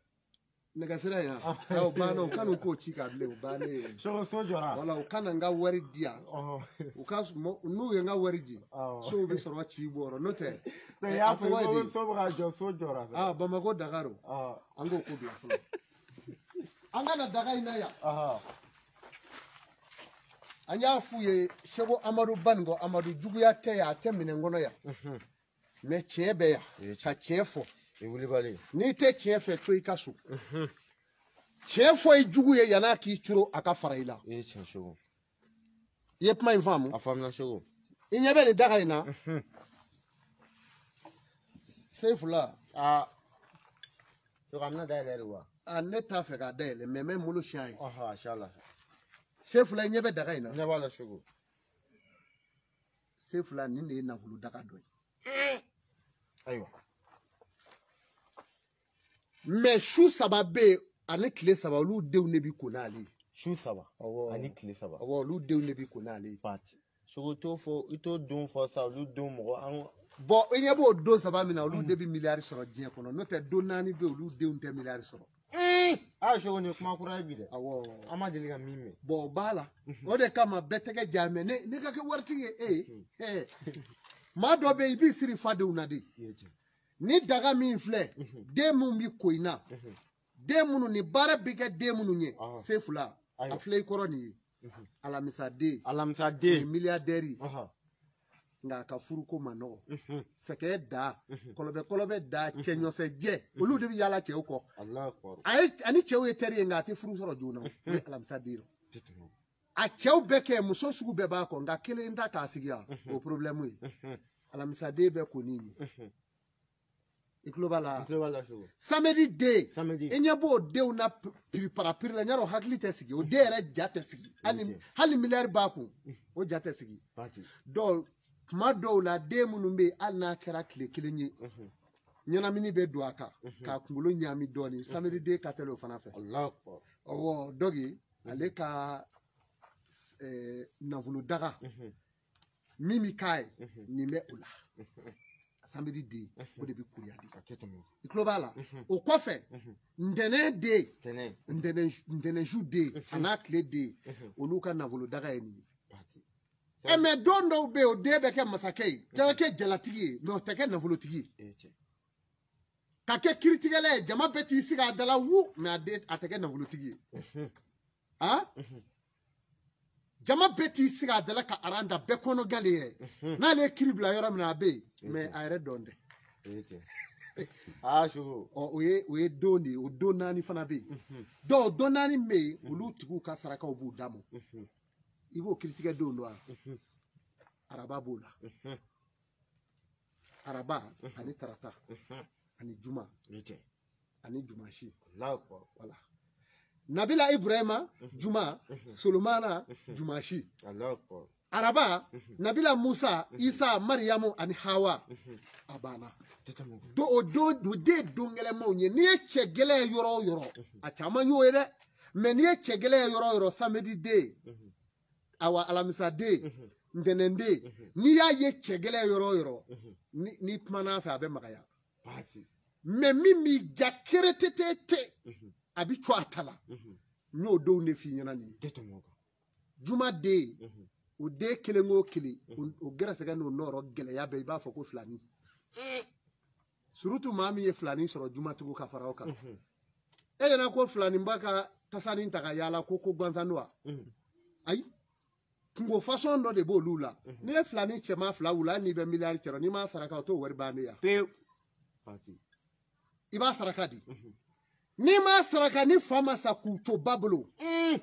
nɛgɛsira in o banna o ka n'u k'o ci ka bilen o bannen so jɔra wala u kana n ka wari di yan u ka n'u ye n ka wari di sow bɛ sɔrɔ ci bɔrɔ n'o tɛ i y'a fɔ ko so bɛ ka jɔ so jɔra Bamako Dakar an k'o ko bila fɔlɔ an ka na daga in na yan an y'a f'u ye Seko Amadu Banikɔ Amadu juguya tɛ yan a tɛ minɛn kɔnɔ yan mais tiɲɛ bɛ yan ka tiɲɛ fɔ n'i tɛ tiɲɛ fɛ to i ka so tiɲɛ fɔ i jugu ye yan'a k'i curo a ka fara i la i ye kuma in faamu i ɲɛ bɛ nin daga in na Sefula ne t'a fɛ k'a dayɛlɛ mais n bɛ n bolo siɲɛ ye Sefula i ɲɛ bɛ daga in na Sefula nin de ye nafolo daga dɔ ye ayiwa mais su 3 bɛ yen ani tile 3 olu denw de bi ko n'ale ye su 3 ani tile 3 olu denw de bi ko n'ale ye sogo t'o fɔ i t'o don fɔ sa olu denw mɔgɔ an bon i ɲɛ b'o don 3 min na olu de bi miliyari sɔrɔ diɲɛ kɔnɔ n'o tɛ don 4 bɛ olu denw tɛ miliyari sɔrɔ sogo nin kuma kura ye bi dɛ an ma deli ka min mɛn bon o b'a la o de kama bɛɛ tɛgɛ ja mɛ ne ka kɛ waritigi ye maa dɔ bɛ yen i b'i siri fadenw na de ni daga min filɛ den minnu bi ko in na den minnu ni baara bɛ kɛ den minnu ye Sefula a filɛ i kɔrɔ nin ye alamisaden ni miliyardɛri nka a ka furuko ma nɔgɔ sɛgɛ da kɔlɔbɛ da cɛ ɲɔsɛjɛ olu de bɛ yaala cɛw kɔ ani cɛw ye teri ye nka a tɛ furu sɔrɔ joona o ye alamisaden a cɛw bɛɛ kɛ muso sugu bɛɛ b'a kɔ nka kelen ta k'a sigi yan o problème ye alamisaden bɛ ko nin ye i tulo b'a la samedi den i ɲɛ b'o denw na piripara la ɲarɔ hakili tɛ sigi o den yɛrɛ ja tɛ sigi hali miliyari b'a kun o ja tɛ sigi donc tuma dɔw la den minnu bɛ yen hali n'a kɛra tile 1 ye ɲɛnamini bɛ don a kan k'a kunkolo ɲaami dɔɔnin samedi den ka teli o fana fɛ ɔwɔ donc ale ka nafolo daga min bɛ k'a ye nin bɛ o la samedi den o de bɛ kuruyali i tulo b'a la o kɔfɛ ntɛnɛn den ntɛnɛnsu den a n'a tile den olu ka nafolo daga ye nin ye mais don dɔw bɛ yen o den bɛ kɛ masakɛ ye k'a kɛ jalatigi ye mais o tɛ kɛ nafolotigi ye ka kɛ kiritigɛla ye jama bɛɛ t'i sigi a da la wu mais a tɛ kɛ nafolotigi ye jama bɛɛ t'i sigi a da la ka aran da bɛɛ kɔnɔ gale ye n'ale ye kiri bila yɔrɔ min na a bɛ yen mais a yɛrɛ dɔn tɛ o ye don de ye o don 4 fana bɛ yen donc don 4 bɛ yen olu tigiw ka sarakaw b'u d'a ma i b'o kiritigɛ don dɔn araba b'o la araba ani tarata ani juma ani jumasi voilà Nabila Ibrahima juma Solomana jumasi araba Nabila Musa Isa Mariamu ani Hawa a banna o den don gɛlɛnmanw ye n'i ye cɛ gɛlɛn ye yɔrɔ o yɔrɔ a caman y'o ye dɛ mais n'i ye cɛ gɛlɛn ye yɔrɔ o yɔrɔ samedi den awa alamisa den ntɛnɛn den n'i y'a ye cɛ gɛlɛn ye yɔrɔ o yɔrɔ ni kumana fɛ a bɛ magaya mais min b'i ja keretete a bɛ co a ta la n y'o denw de f'i ɲɛna nin ye juma den o den kelen o kelen o gɛrɛsɛgɛ n'o nɔrɔ gɛlɛya bɛɛ i b'a fɔ ko filani surtout maa min ye filani sɔrɔ jumatigiw ka fara o kan e ɲɛna ko filani ba ka tasani ta ka yaala ko gansan don wa ayi kungo façon dɔ de b'olu la n'i ye filani cɛman 2 wula n'i bɛ miliyari cɛrɔ n'i m'a saraka o t'o wari bannen ya i b'a saraka di n'i m'a saraka ni fa ma sa k'u to ba bolo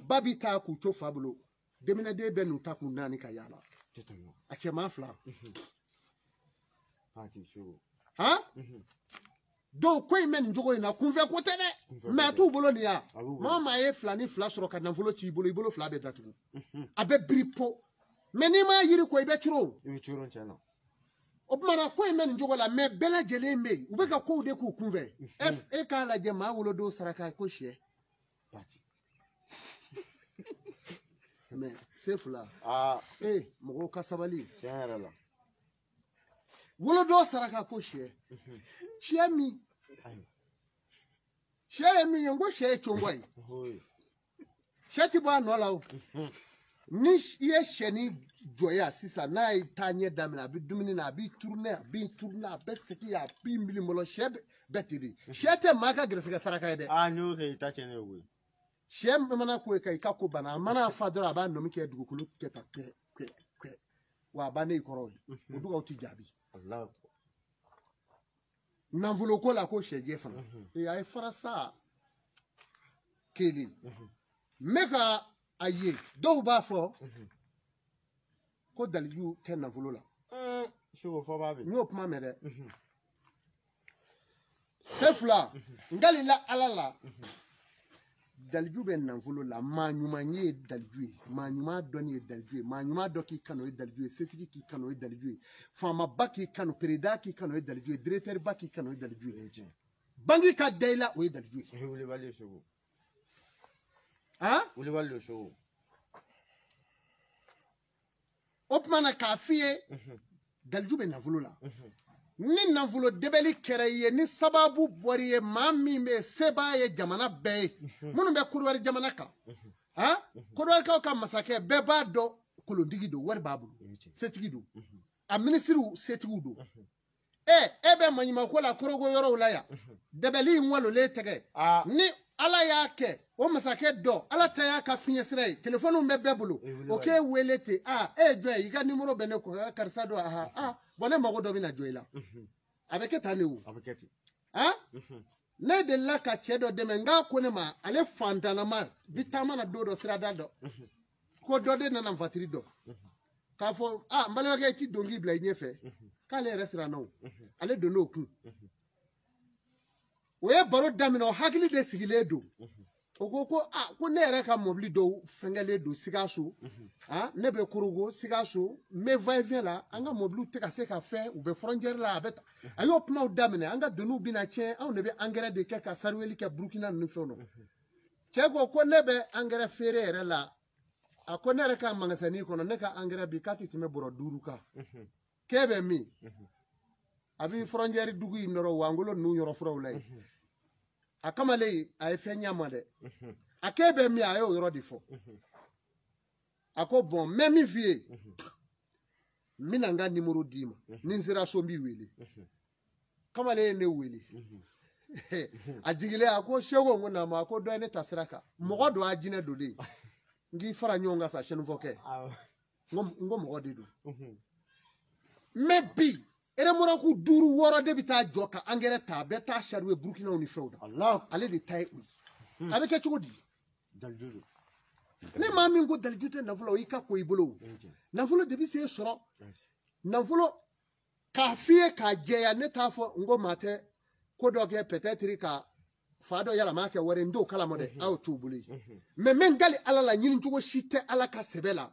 ba b'i ta k'u to fa bolo denminɛden bɛ n'u ta k'u naani ka yaala a cɛman 2 do ko men jogo ina kunfɛ ko tɛ dɛ mais t'u bolo ni ya mama ye fila ni fila sɔrɔ ka nafolo ci i bolo fila bɛ datugu a bɛ biri po mais n'i ma yiri ko i bɛ curo tiɲɛ na o kumana ko men jogo la mais bɛɛ lajɛlen bɛ yen u bɛ ka kow de k'u kunfɛ e k'a lajɛ maa wolodo saraka ko sɛ mais c'est fila mɔgɔw ka sabali tiɲɛ yɛrɛ la wolodo saraka ko sɛ sɛ min sɛ ye min ye n ko sɛ ye congo ye sɛ ti bɔ a nɔ la o ni i ye sɛni jɔya sisan n'a ye taa ɲɛ daminɛ a bɛ dumuni na a b'i turunɛ a bɛ segin a b'i mili mɔlɔ sɛ bɛɛ ten de sɛ tɛ maa ka gɛrɛsɛgɛ saraka ye dɛ n y'o kɛ i ta tiɲɛ ne ye koyi sɛ mana ko ye ka i ka ko banna a mana fa dɔrɔn a b'a nɔmi kɛ dugukolo kɛ tan kɛ wa a bannen i kɔrɔ ye o dugawu ti jaabi nafolo ko la ko sɛjɛ fana a ye fara sa kelen n bɛ ka a ye dɔw b'a fɔ ko daliju tɛ nafolo la n y'o kuma mɛn dɛ se fila n galila ala la daliju bɛ nafolo la maa ɲuman ye daliju ye maa ɲuman dɔnni ye daliju ye maa ɲuman dɔ k'i kanu o ye daliju ye setigi k'i kanu o ye daliju ye faamaba k'i kanu pereda k'i kanu o ye daliju ye directeur ba k'i kanu o ye daliju ye bangi ka da i la o ye daliju ye wulibali le sogo o tuma na k'a f'i ye daliju bɛ nafolo la ni nafolo dɛbɛli kɛra i ye ni sababu bɔra i ye maa min bɛ se b'a ye jamana bɛɛ ye minnu bɛ Côte-d'Ivoire jamana kan Côte-d'Ivoirekaw ka masakɛ bɛɛ b'a dɔn kolotigi don wari b'a bolo setigi don a minisiriw setigiw don e bɛ maɲumanko la korogo yɔrɔw la yan dɛbɛli in walolen tɛgɛ ni ala y'a kɛ o masakɛ dɔ ala ta y'a ka fiɲɛ sira ye telefɔniw bɛ bɛɛ bolo o k'e wele ten e ye jɔn ye i ka nimoro bɛ ne kɔ karisa dɔ bɔn ne mago dɔ bɛ na jɔ i la a bɛ kɛ tan de o a bɛ kɛ ten ne delila ka cɛ dɔ dɛmɛ n k'a ko ne ma ale fantanama bi taama na don dɔ sirada dɔ ko dɔ de nana fatiri dɔ k'a fɔ n balimakɛ i ti dɔnkili bila i ɲɛfɛ k'ale yɛrɛ siranna o ale donn'o kun o ye baro daminɛ o hakili de sigilen don o ko ne yɛrɛ ka mɔbili dɔw fɛngɛlen don Sikaso ne bɛ Korogo Sikaso n bɛ va-et-vient la an ka mɔbiliw tɛ ka se ka fɛn u bɛ frontière la a y'o kumaw daminɛ an ka doniw bɛna tiɲɛ anw de bɛ engrais de kɛ ka saruweli kɛ Burukina ninnu fɛnw na cɛ ko ne bɛ engrais feere yɛrɛ la a ko ne yɛrɛ ka magasin kɔnɔ ne ka engrais bi k'a tɛ tɛmɛ bɔrɔ 5 kan k'e bɛ min a bɛ frontière dugu in nɔrɔ Wangolo ninnu yɔrɔ furaw la yen a kamalen a ye fɛn ɲ'a ma dɛ a k'e bɛ min a y'o yɔrɔ de fɔ a ko bɔn n bɛ min f'i ye n bɛna n ka nimoro d'i ma ni n sera so n b'i wele kamalen ye ne wele a jigilen a ko seko n ko naamu a ko dɔ ye ne ta sira kan mɔgɔ don a jinɛ don de n k'i fara ɲɔgɔn kan sa sɛnufɔkɛ n ko mɔgɔ de don mɛ bi eremɔrɔku 5 6 de bɛ taa jɔ ka engrais ta a bɛ taa charger Burukinaw ni fɛnw na ale de ta ye o ye a bɛ kɛ cogo di ne maa min ko daliju tɛ nafolo i ka ko i bolo nafolo de bɛ se sɔrɔ nafolo k'a f'i ye k'a jɛya ne t'a fɔ n ko maa tɛ ko dɔ kɛ peut-être ka fa dɔ yɛlɛma kɛ wari n t'o kalama dɛ aw t'o bolo yen mais n bɛ n gali ala la ɲini cogo si tɛ ala ka sɛbɛ la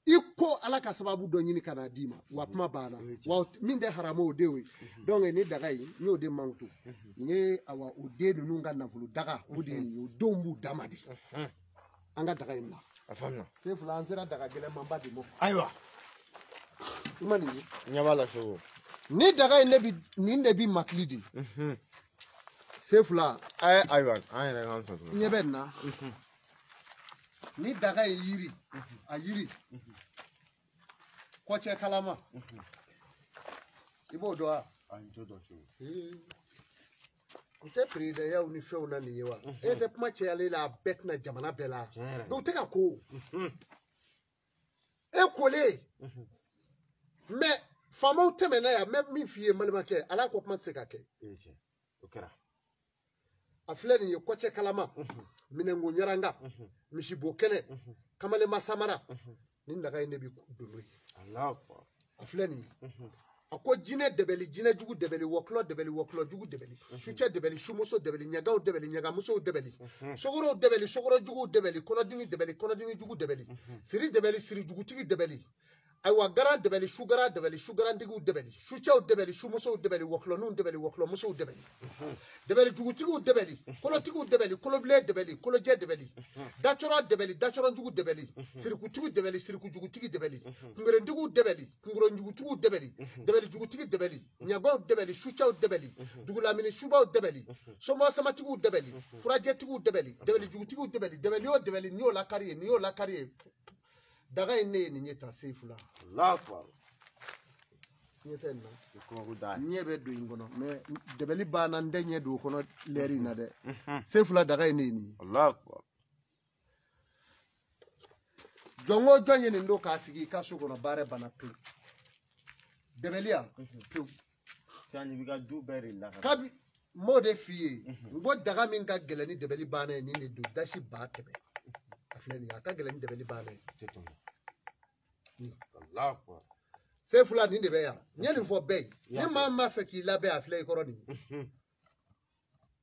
i ko ala ka sababu dɔ ɲini ka na d'i ma wa kuma banna wa min tɛ haramu o de y'o ye donc ni daga in n y'o de mankutu n ye awa o den ninnu ka nafolo daga o de ye nin ye o denw b'u dama de an ka daga in bila a faamuya se fila an sera daga gɛlɛnmanba de ma ayiwa i ma nin ye ɲɛ b'a la sogo ni daga in nin de bi makili de se fila ayiwa an yɛrɛ k'an sɔrɔ ɲɛ bɛ nin na ni daga ye yiri a yiri kɔcɛ kalama i b'o dɔn wa n t'o dɔn u tɛ peredayaw ni fɛnw na nin ye wa e tɛ kuma cɛyalen la a bɛɛ tɛna jamana bɛɛ la u tɛ ka ko e kolen mɛ faamaw tɛmɛna yan n bɛ min f'i ye n balimakɛ ala ko kuma tɛ se ka kɛ o kɛra a filɛ nin ye kɔcɛ kalama minɛnko ɲaranga misibo kɛnɛ kamalenma samara nin daga in de bi don n'o ye a filɛ nin ye ako jine debeli jine jugu debeli woklo jugu debeli suche debeli shumoso debeli nyagaw debeli nyagamuso debeli sogoro debeli sogoro jugu debeli konodimi jugu debeli siri debeli siri jugu tigi debeli aywa garan debeli shugara ndigu debeli shuchew debeli shumoso debeli woklo nun debeli woklo muso debeli debeli jugu tigi debeli kolo tigi debeli kolo ble debeli kolo je debeli dachoro jugu debeli siri ku tigi debeli siri ku jugu tigi debeli ngere ndigu debeli ngoro jugu tigi debeli debeli jugu tigi debeli nyago debeli shuchew debeli jugu lamini shubaw debeli somo sama tigi debeli furaje tigi debeli debeli jugu tigi debeli o debeli ni o la kariye daga ne ni nyeta sefula Allah akbar nyeta na ko guda nyebe do ingono me debeli bana ndenye do kono leri na de sefula daga ne ni Allah akbar jongo jonye ni ndo ka sigi ka so kono bare bana pe debelia pe sani biga du beri la kabi mode fiye ngo daga min ka gelani debeli bana ni do dashi ba kebe afleni aka gelani debeli bana teton Allah akbar sefula ni de be ya nyeli fo be ni ma fe ki labe afle koro ni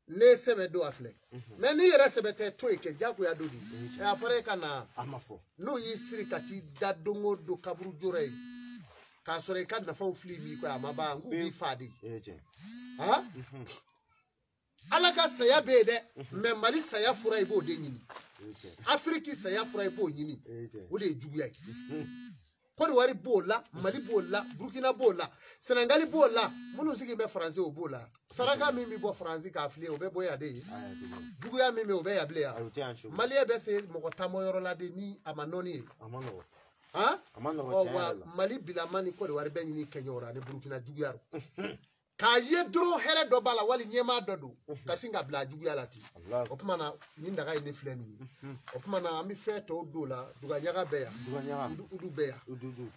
le sebe do afle mais ni yere sebe te to ike jaku ya dodi e afare kana amafo no yisiri kati dadongo do kaburu jore ka sore ka na fa fli mi ko amaba ngu bi fadi ha ala ka saya be de me mali saya fura ibo de nyini afriki saya fura ibo nyini o de jugu ya Côte d'Ivoire bola, Mali bola, Burkina bola, Sénégal bola, munu sigi be français o bola. Saraka mimi bo français ka afle o be boya de. Dugu ya mimi o be ya ble ya. Mali e be se mo ko tamo yoro la de ni amanoni. Amano. Ha? Amano wa Mali bilamani Côte d'Ivoire be ni Kenyora ne Burkina dugu ya. Ka ye dro here do bala wali nyema dodo kasinga bla jugu ya lati. Opumana ni ndaga ni fleni. Opumana ami feto dola duga nyaga beya. Udu beya.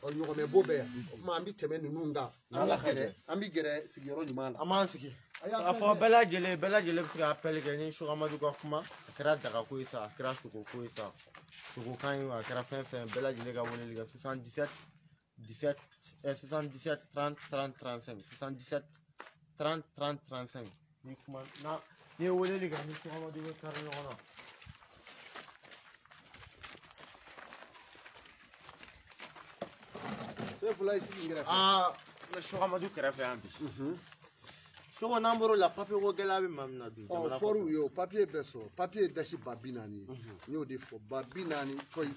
O nyoko me bo beya. Opuma ambi temeni nunga. Ambi gere sigiro nyumala. Amansiki. Afo bela jele bisi appel ke ni shuga madu ko kuma akira daga ko isa akira shugo ko isa. Shugo kan akira fen bela jele ga woni liga 77 30 30 35 77 30 30 35 ni kuma na ni woni liga ni shuga madu ko karno ona sefula isi ngira na shuga madu kara fe ambi shugo namboro la papier ko gela bi mamna bi foru yo papier beso papier dashi babinani ni o de fo babinani choi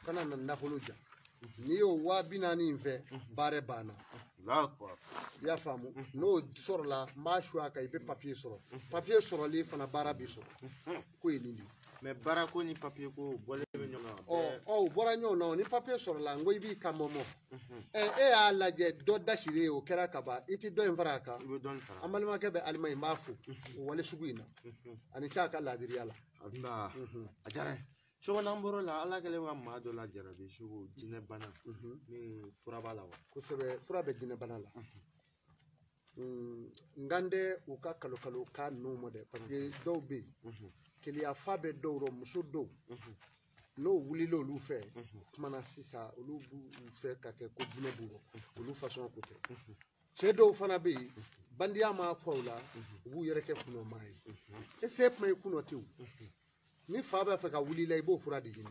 kana na nakoloja ni o wa binani nfe bare bana D'accord. Ya famu no soro la ma shwa ka ibe papier soro le fana bara bi soro ko elindi mais bara ko ni papier ko bole be nyona bora nyona ni papier soro la ngo ibi kamomo a la je do dashire o kera kaba iti do envaraka amalima ke be alima mafu wale suguina ani chaka la diriala Allah ajare so namboro la ala kele wa ma do la jarabe shugo jine bana ni furabala wa kusebe furabe jine bana la ngande uka kalo ka no mode parce que do be kili afabe do ro muso do no wuli lo lu fe mana sisa lu fe ka ke ko jine buro lu façon ko te se do fana be bandiya ma fawla bu yere ke kuno mai e se mai kuno tew ni fa ba fa ka wuli la ibo fura de jini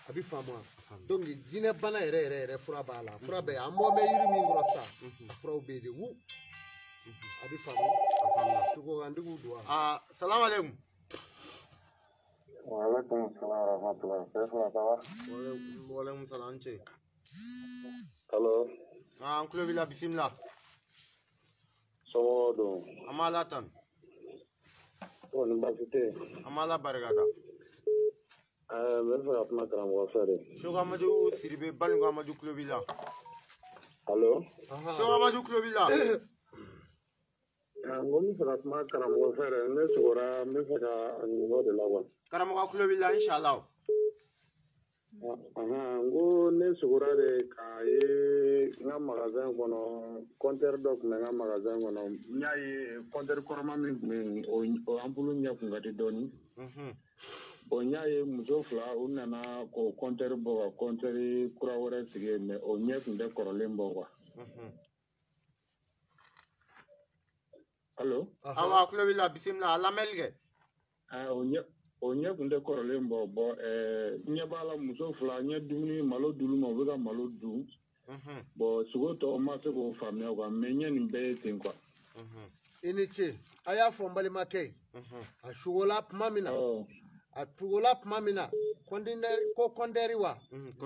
abi famwa donc jine bana ere fura bala fura be ambo me yiri mi ngoro sa fura be de wu abi famwa afamwa to ko andugu do assalamu alaikum wa alaikum assalam wa rahmatullah sawa wa alaikum salam che hello ankulo bila bismillah so do amala tan on bakite amala barigada merfa apna karam wa fere shuga madu siribe balunga madu klobila hello shuga madu klobila ngomi fa apna karam wa fere ne sugora me fa ka ngo de lawa karam wa klobila inshallah ngo ne sugora de kaye nga magazin kono compteur doc na nga magazin kono nyaaye compteur koroma mi o ampulu nya kungati doni o nyaaye muso fla unana ko compteur bo compteur kura wora sige me o nya kunde korolen bo wa Allo? Awa kulobila bisimila alamelge. Onye kunde korolen bo nye bala muso fula nye dumuni malo dulu ma wega malo du. Bo sugo to ma se ko famia kwa menye ni be ten kwa. Iniche aya fombali make. A shugola mamina. A tugola mamina. Konderi wa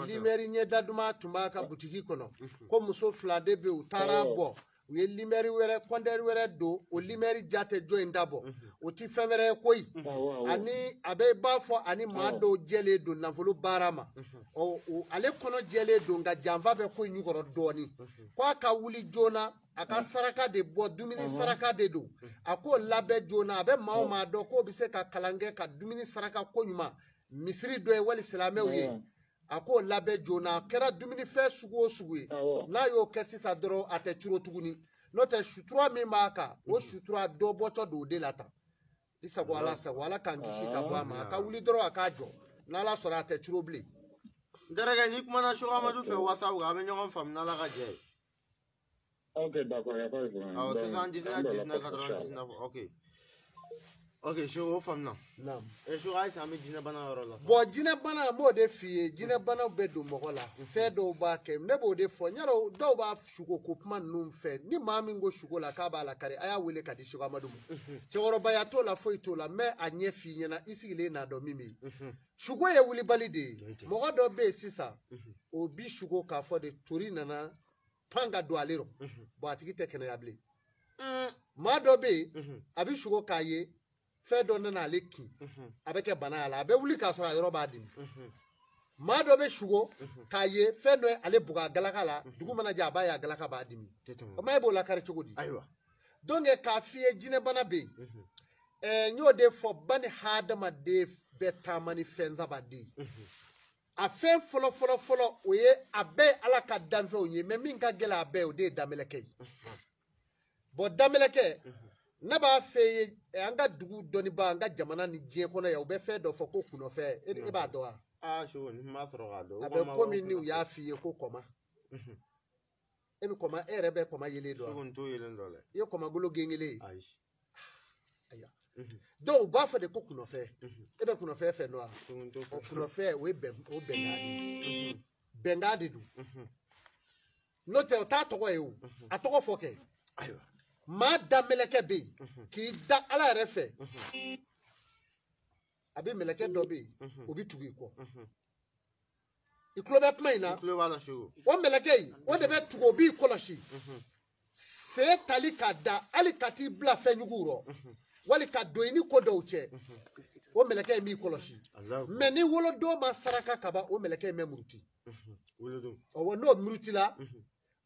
limeri nye daduma tumaka butiki kono. Ko muso fula de be utara bo. We limeri were konderi were do o limeri jate jo indabo o ti femere koi ani abe ba fo ani mado jele do navolo barama o ale kono jele do nga janva be koi nyugoro doni ko aka wuli jona aka saraka de bo dumini saraka de do ako labe jona abe maoma do ko bi se ka kalange ka dumini saraka ko nyuma misri do e wali islame ye ako labe jona kera dumini fe sugo sugue na yo kesisa doro ate churo tuguni no te shutura mi maka o shutura do boto do de lata isa wala kan kishi ka bwa ma ka wuli doro aka jo na la sora ate churo bli Derega ni kuma na shuga madu fe wasa ga me nyon fam na la ga je. Ok, d'accord, ya pas de problème. Ah, c'est ça, 19 ok. Ok, je suis femme. Nam. Et je suis à Medina Bana. Bo jina bana mo de fie jina bana be do mogola fe do ba ke ne bo de fo nyaro do ba shugo ko kuma num fe ni mami ngo shugo la ka ba la kare aya wele ka di shugo madu mu choro ba ya to la fo ito la me anye fi nyana isi le na do mimi shugo ye wuli balide mogo do be sisa obi shugo ka fo de tori nana panga do alero bo atiki te kene yable ma do be abi shugo ka ye fe do na leki abeke banala abe wuli ka sora yoro badim ma do be shugo kaye fe no ale buga galakala dugu mana ja ba ya galaka badim o may bo la kare chogodi aywa donge ka fie jine bana be nyo de fo bani hadama de betamani fenza badi a fe folo oye abe ala ka danfe onye me min ka gela abe o de dameleke bo dameleke na ba fe anga dugu doni ba anga jamana ni je kono ya obe fe do fo ko kuno fe e ba do sho ni ma soro ga do abe ko mi ni ya fi ko koma e bi koma ere be koma yele do sho nto yele ndole ye koma golo gengele aish aya do ba fa de ko kuno fe e be kuno fe fe no a sho nto kuno fe we be o bengadi du no te o ta to ko e o atoko fo ke aywa ma da meleke be ki da ala refe abi meleke do be obi tugi ko iklo be pmaina iklo wala sho o meleke o de be tugo bi koloshi se tali ka da ali kati bla fe nyuguro wali ka do ini ko do che o meleke mi koloshi me ni wolo do ma saraka kaba o meleke me muruti wolo do o no muruti la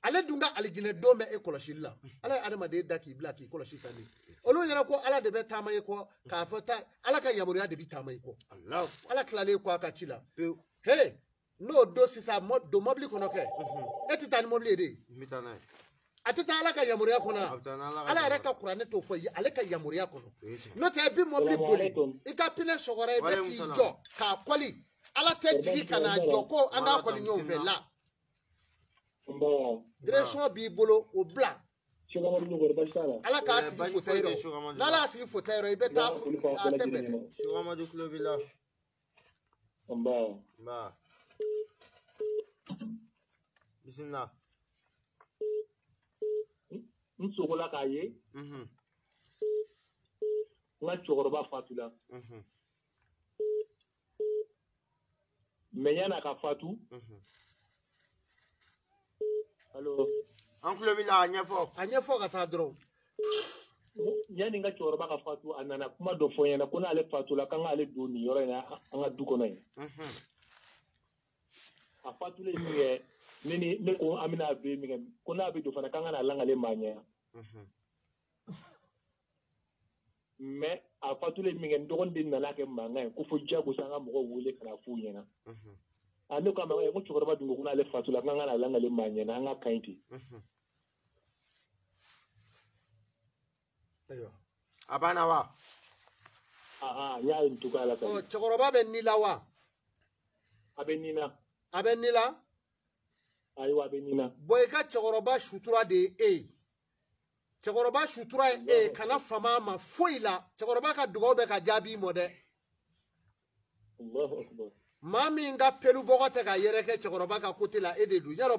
ale dunga alijine dome e koloshi la ala adama de daki blaki koloshi tani olu yera ko ala de be tamaye ko ka fota ala ka yamuriya de bi tamaye ko allah ala klale ko aka chila hey no do sisa do mobli kono ke etita ni mobli de mitana atita ala ka yamuriya kono ala re ka qur'ane to fo ale ka yamuriya kono no te bi mobli boli ika pine sogore be ti jo ka kwali ala te jigi kana jo ko anga ko ni nyove la direction bi bolo o bla ala ka sigi fauteuil na la sigi fauteuil ibe ta atebe Shugamadu Klobila ba bismillah nsogola ka ye nga cɛkɔrɔba fatula mais yana ka fatu allo an Klobila a ɲɛfɔ ka taa dɔrɔn yani nga cɛkɔrɔba ka fatu a nana kuma dɔ fɔ ɲɛna ko n'ale fatula k'an k'ale don nin yɔrɔ in na an ka du kɔnɔ yen a fatulen min kɛ ne ko an bɛna a bɛ min kɛ ko n'a bɛ don fana k'an ka na langale maa ɲɛ mais a fatulen min kɛ n dɔgɔnin nana kɛ mankan ye ko fo diyagosa an ka mɔgɔw wele ka na f'u ɲɛna ne ko a ma ko cɛkɔrɔba dun ko n'ale fatula k'an ka na langale maa ɲɛna an ka kan yen ten a banna wa n y'a ye nin cogoya la cɛkɔrɔba bɛ ni la wa a bɛ nin na a bɛ ni la ayiwa a bɛ nin na bɔn i ka cɛkɔrɔba sutura de ye e ye cɛkɔrɔba sutura ye kana fama ma foyi la cɛkɔrɔba ka dugawu bɛ ka jaabi mɔ dɛ maa min ka pelu bɔgɔ tɛ ka yɛrɛkɛ cɛkɔrɔba ka côté la e de don yarɔ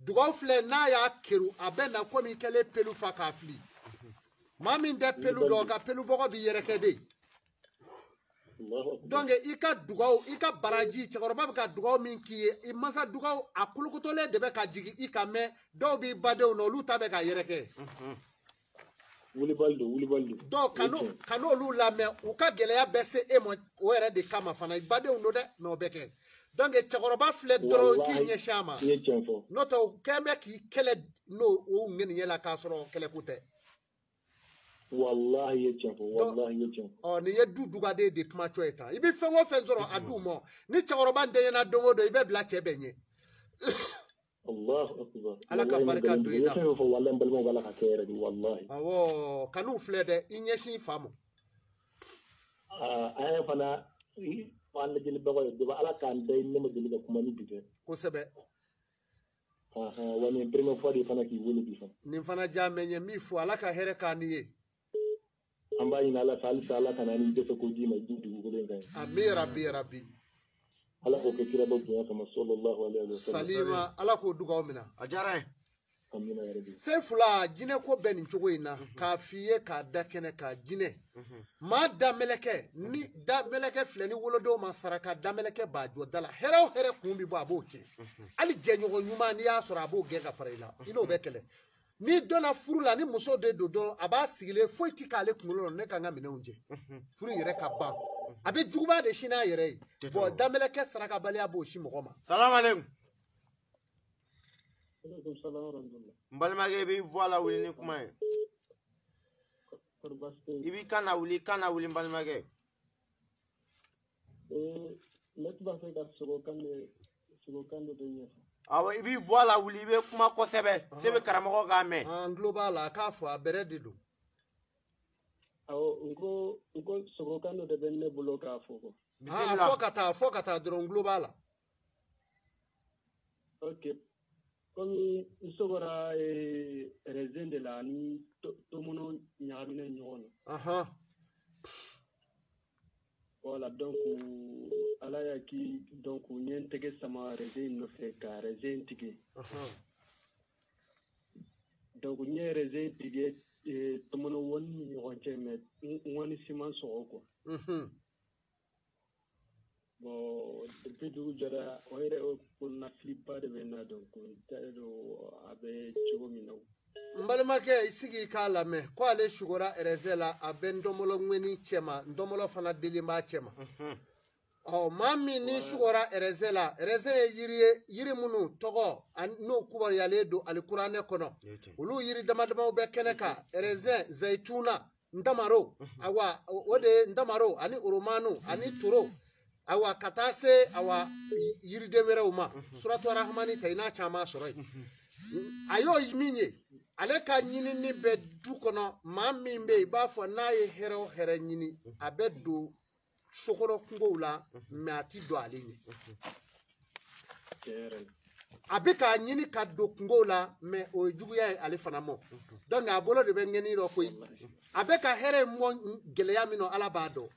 dugawu filɛ n'a y'a keru a bɛ na komi kɛlen pelu fa k'a fili maa min tɛ pelu dɔn ka pelu bɔgɔ bi yɛrɛkɛ de donc i ka dugawu i ka baraji cɛkɔrɔba bɛ ka dugawu min k'i ye i masa dugawu a kulukutolen de bɛ ka jigin i kan mɛ dɔw b'i badenw na olu ta bɛ ka yɛrɛkɛ donc ka n'olu lamɛn u ka gɛlɛya bɛ se e ma o yɛrɛ de kama fana i badenw don dɛ mɛ o bɛ kɛ donc cɛkɔrɔba filɛ dɔrɔn k'i ɲɛsin a ma n'o tɛ o kɛn bɛ k'i kɛlɛ n'o o ŋɛniɲɛ la k'a sɔrɔ kɛlɛko tɛ wallahi ye tiɲɛ fɔ nin ye du dugaden de kuma cɔ ye tan i bɛ fɛn o fɛn sɔrɔ a d'u ma ni cɛkɔrɔba ntɛɲɛna don o don i bɛ bila cɛ bɛɛ ɲɛ ala ka barika don i la awɔ kan'u filɛ dɛ i ɲɛsin fa ma an fana an lajɛlibagaw ye dɔba ala k'an da ne ma deli ka kuma ni bi tɛ kosɛbɛ wa nin première fois de fana k'i wele bi fana nin fana diya mɛ n ye min fɔ ala ka hɛrɛ k'an ni ye an b'a ɲini ala fɛ halisa ala kana ni dɛsɛ ko d'i ma du dugukolo in kan amin rabi ala k'o kɛ kira dɔ bonya kama sallallahu alaihi wa sallam salima ala k'o dugawu minɛ a diyara ye amina yarabi sen fila jinɛ ko bɛ nin cogo in na k'a f'i ye k'a da kɛnɛ k'a jinɛ maa da mɛlɛkɛ ni da mɛlɛkɛ filɛ ni wolodenw ma saraka da mɛlɛkɛ b'a jɔ da la hɛrɛ o hɛrɛ kun bi bɔ a b'o kɛ hali jɛɲɔgɔn ɲuman n'i y'a sɔrɔ a b'o gɛn ka fara i la i n'o bɛ kɛlɛ ni donna furu la ni muso de don dɔrɔn a b'a sigilen foyi ti k'ale kunkolo la ne ka n ka minɛnw jɛ furu yɛrɛ ka ban a bɛ juguba de sini a yɛrɛ ye bɔn da mɛlɛkɛ sarakabaliya b'o si mɔgɔ ma salamu aleykum n balimakɛ i b'i voix la wuli ni kuma ye i b'i kan na wuli n balimakɛ awɔ i b'i voix la wuli i bɛ kuma kosɛbɛ se bɛ karamɔgɔ k'a mɛn an tulo b'a la a k'a fɔ a bɛrɛ de don awɔ n ko sogokan dɔ de bɛ ne bolo k'a fɔ ko fɔ ka taa dɔrɔn n tulo b'a la ok komi n sogora raisin de la ani tomono ɲagaminen ɲɔgɔn na voilà donc ala y'a ki donc n ye n tɛgɛ sama raisin nɔfɛ ka raisin tigɛ donc n ye raisin tigɛ tomono wɔni ni ɲɔgɔn cɛ mais n wɔni si ma sɔgɔ quoi bon depuis dugu jɛra o yɛrɛ ko nafiliba de bɛ n na donc n t'a dɔn a bɛ cogo min na n balimakɛ i sigi i k'a lamɛn ko ale sugora raisin la a bɛ ndɔmɔlɔ ŋɛni cɛ ma ndɔmɔlɔ fana deli b'a cɛ ma maa min ni sugora raisin la raisin ye yiri minnu tɔgɔ n'o kubaruyalen don alikuranɛ kɔnɔ olu yiri dama damaw bɛ kɛnɛ kan raisin zayituna ndamaro awa o de ye ndamaro ani oromanu ani toro awa ka taa se awa yiriden wɛrɛw ma suratu arahmani ta i n'a caman sɔrɔ yen a y'o min ye ale ka ɲinini bɛ du kɔnɔ maa min bɛ yen i b'a fɔ n'a ye hɛrɛ o hɛrɛ ɲini a bɛ don sokɔnɔ kungow la mɛ a ti don ale ɲɛ a bɛ k'a ɲini ka don kungow la mɛ o ye juguya ye ale fana mɔ donc a bolo de bɛ ŋɛni dɔ koyi a bɛ ka hɛrɛ mɔ gɛlɛya min na ala b'a dɔn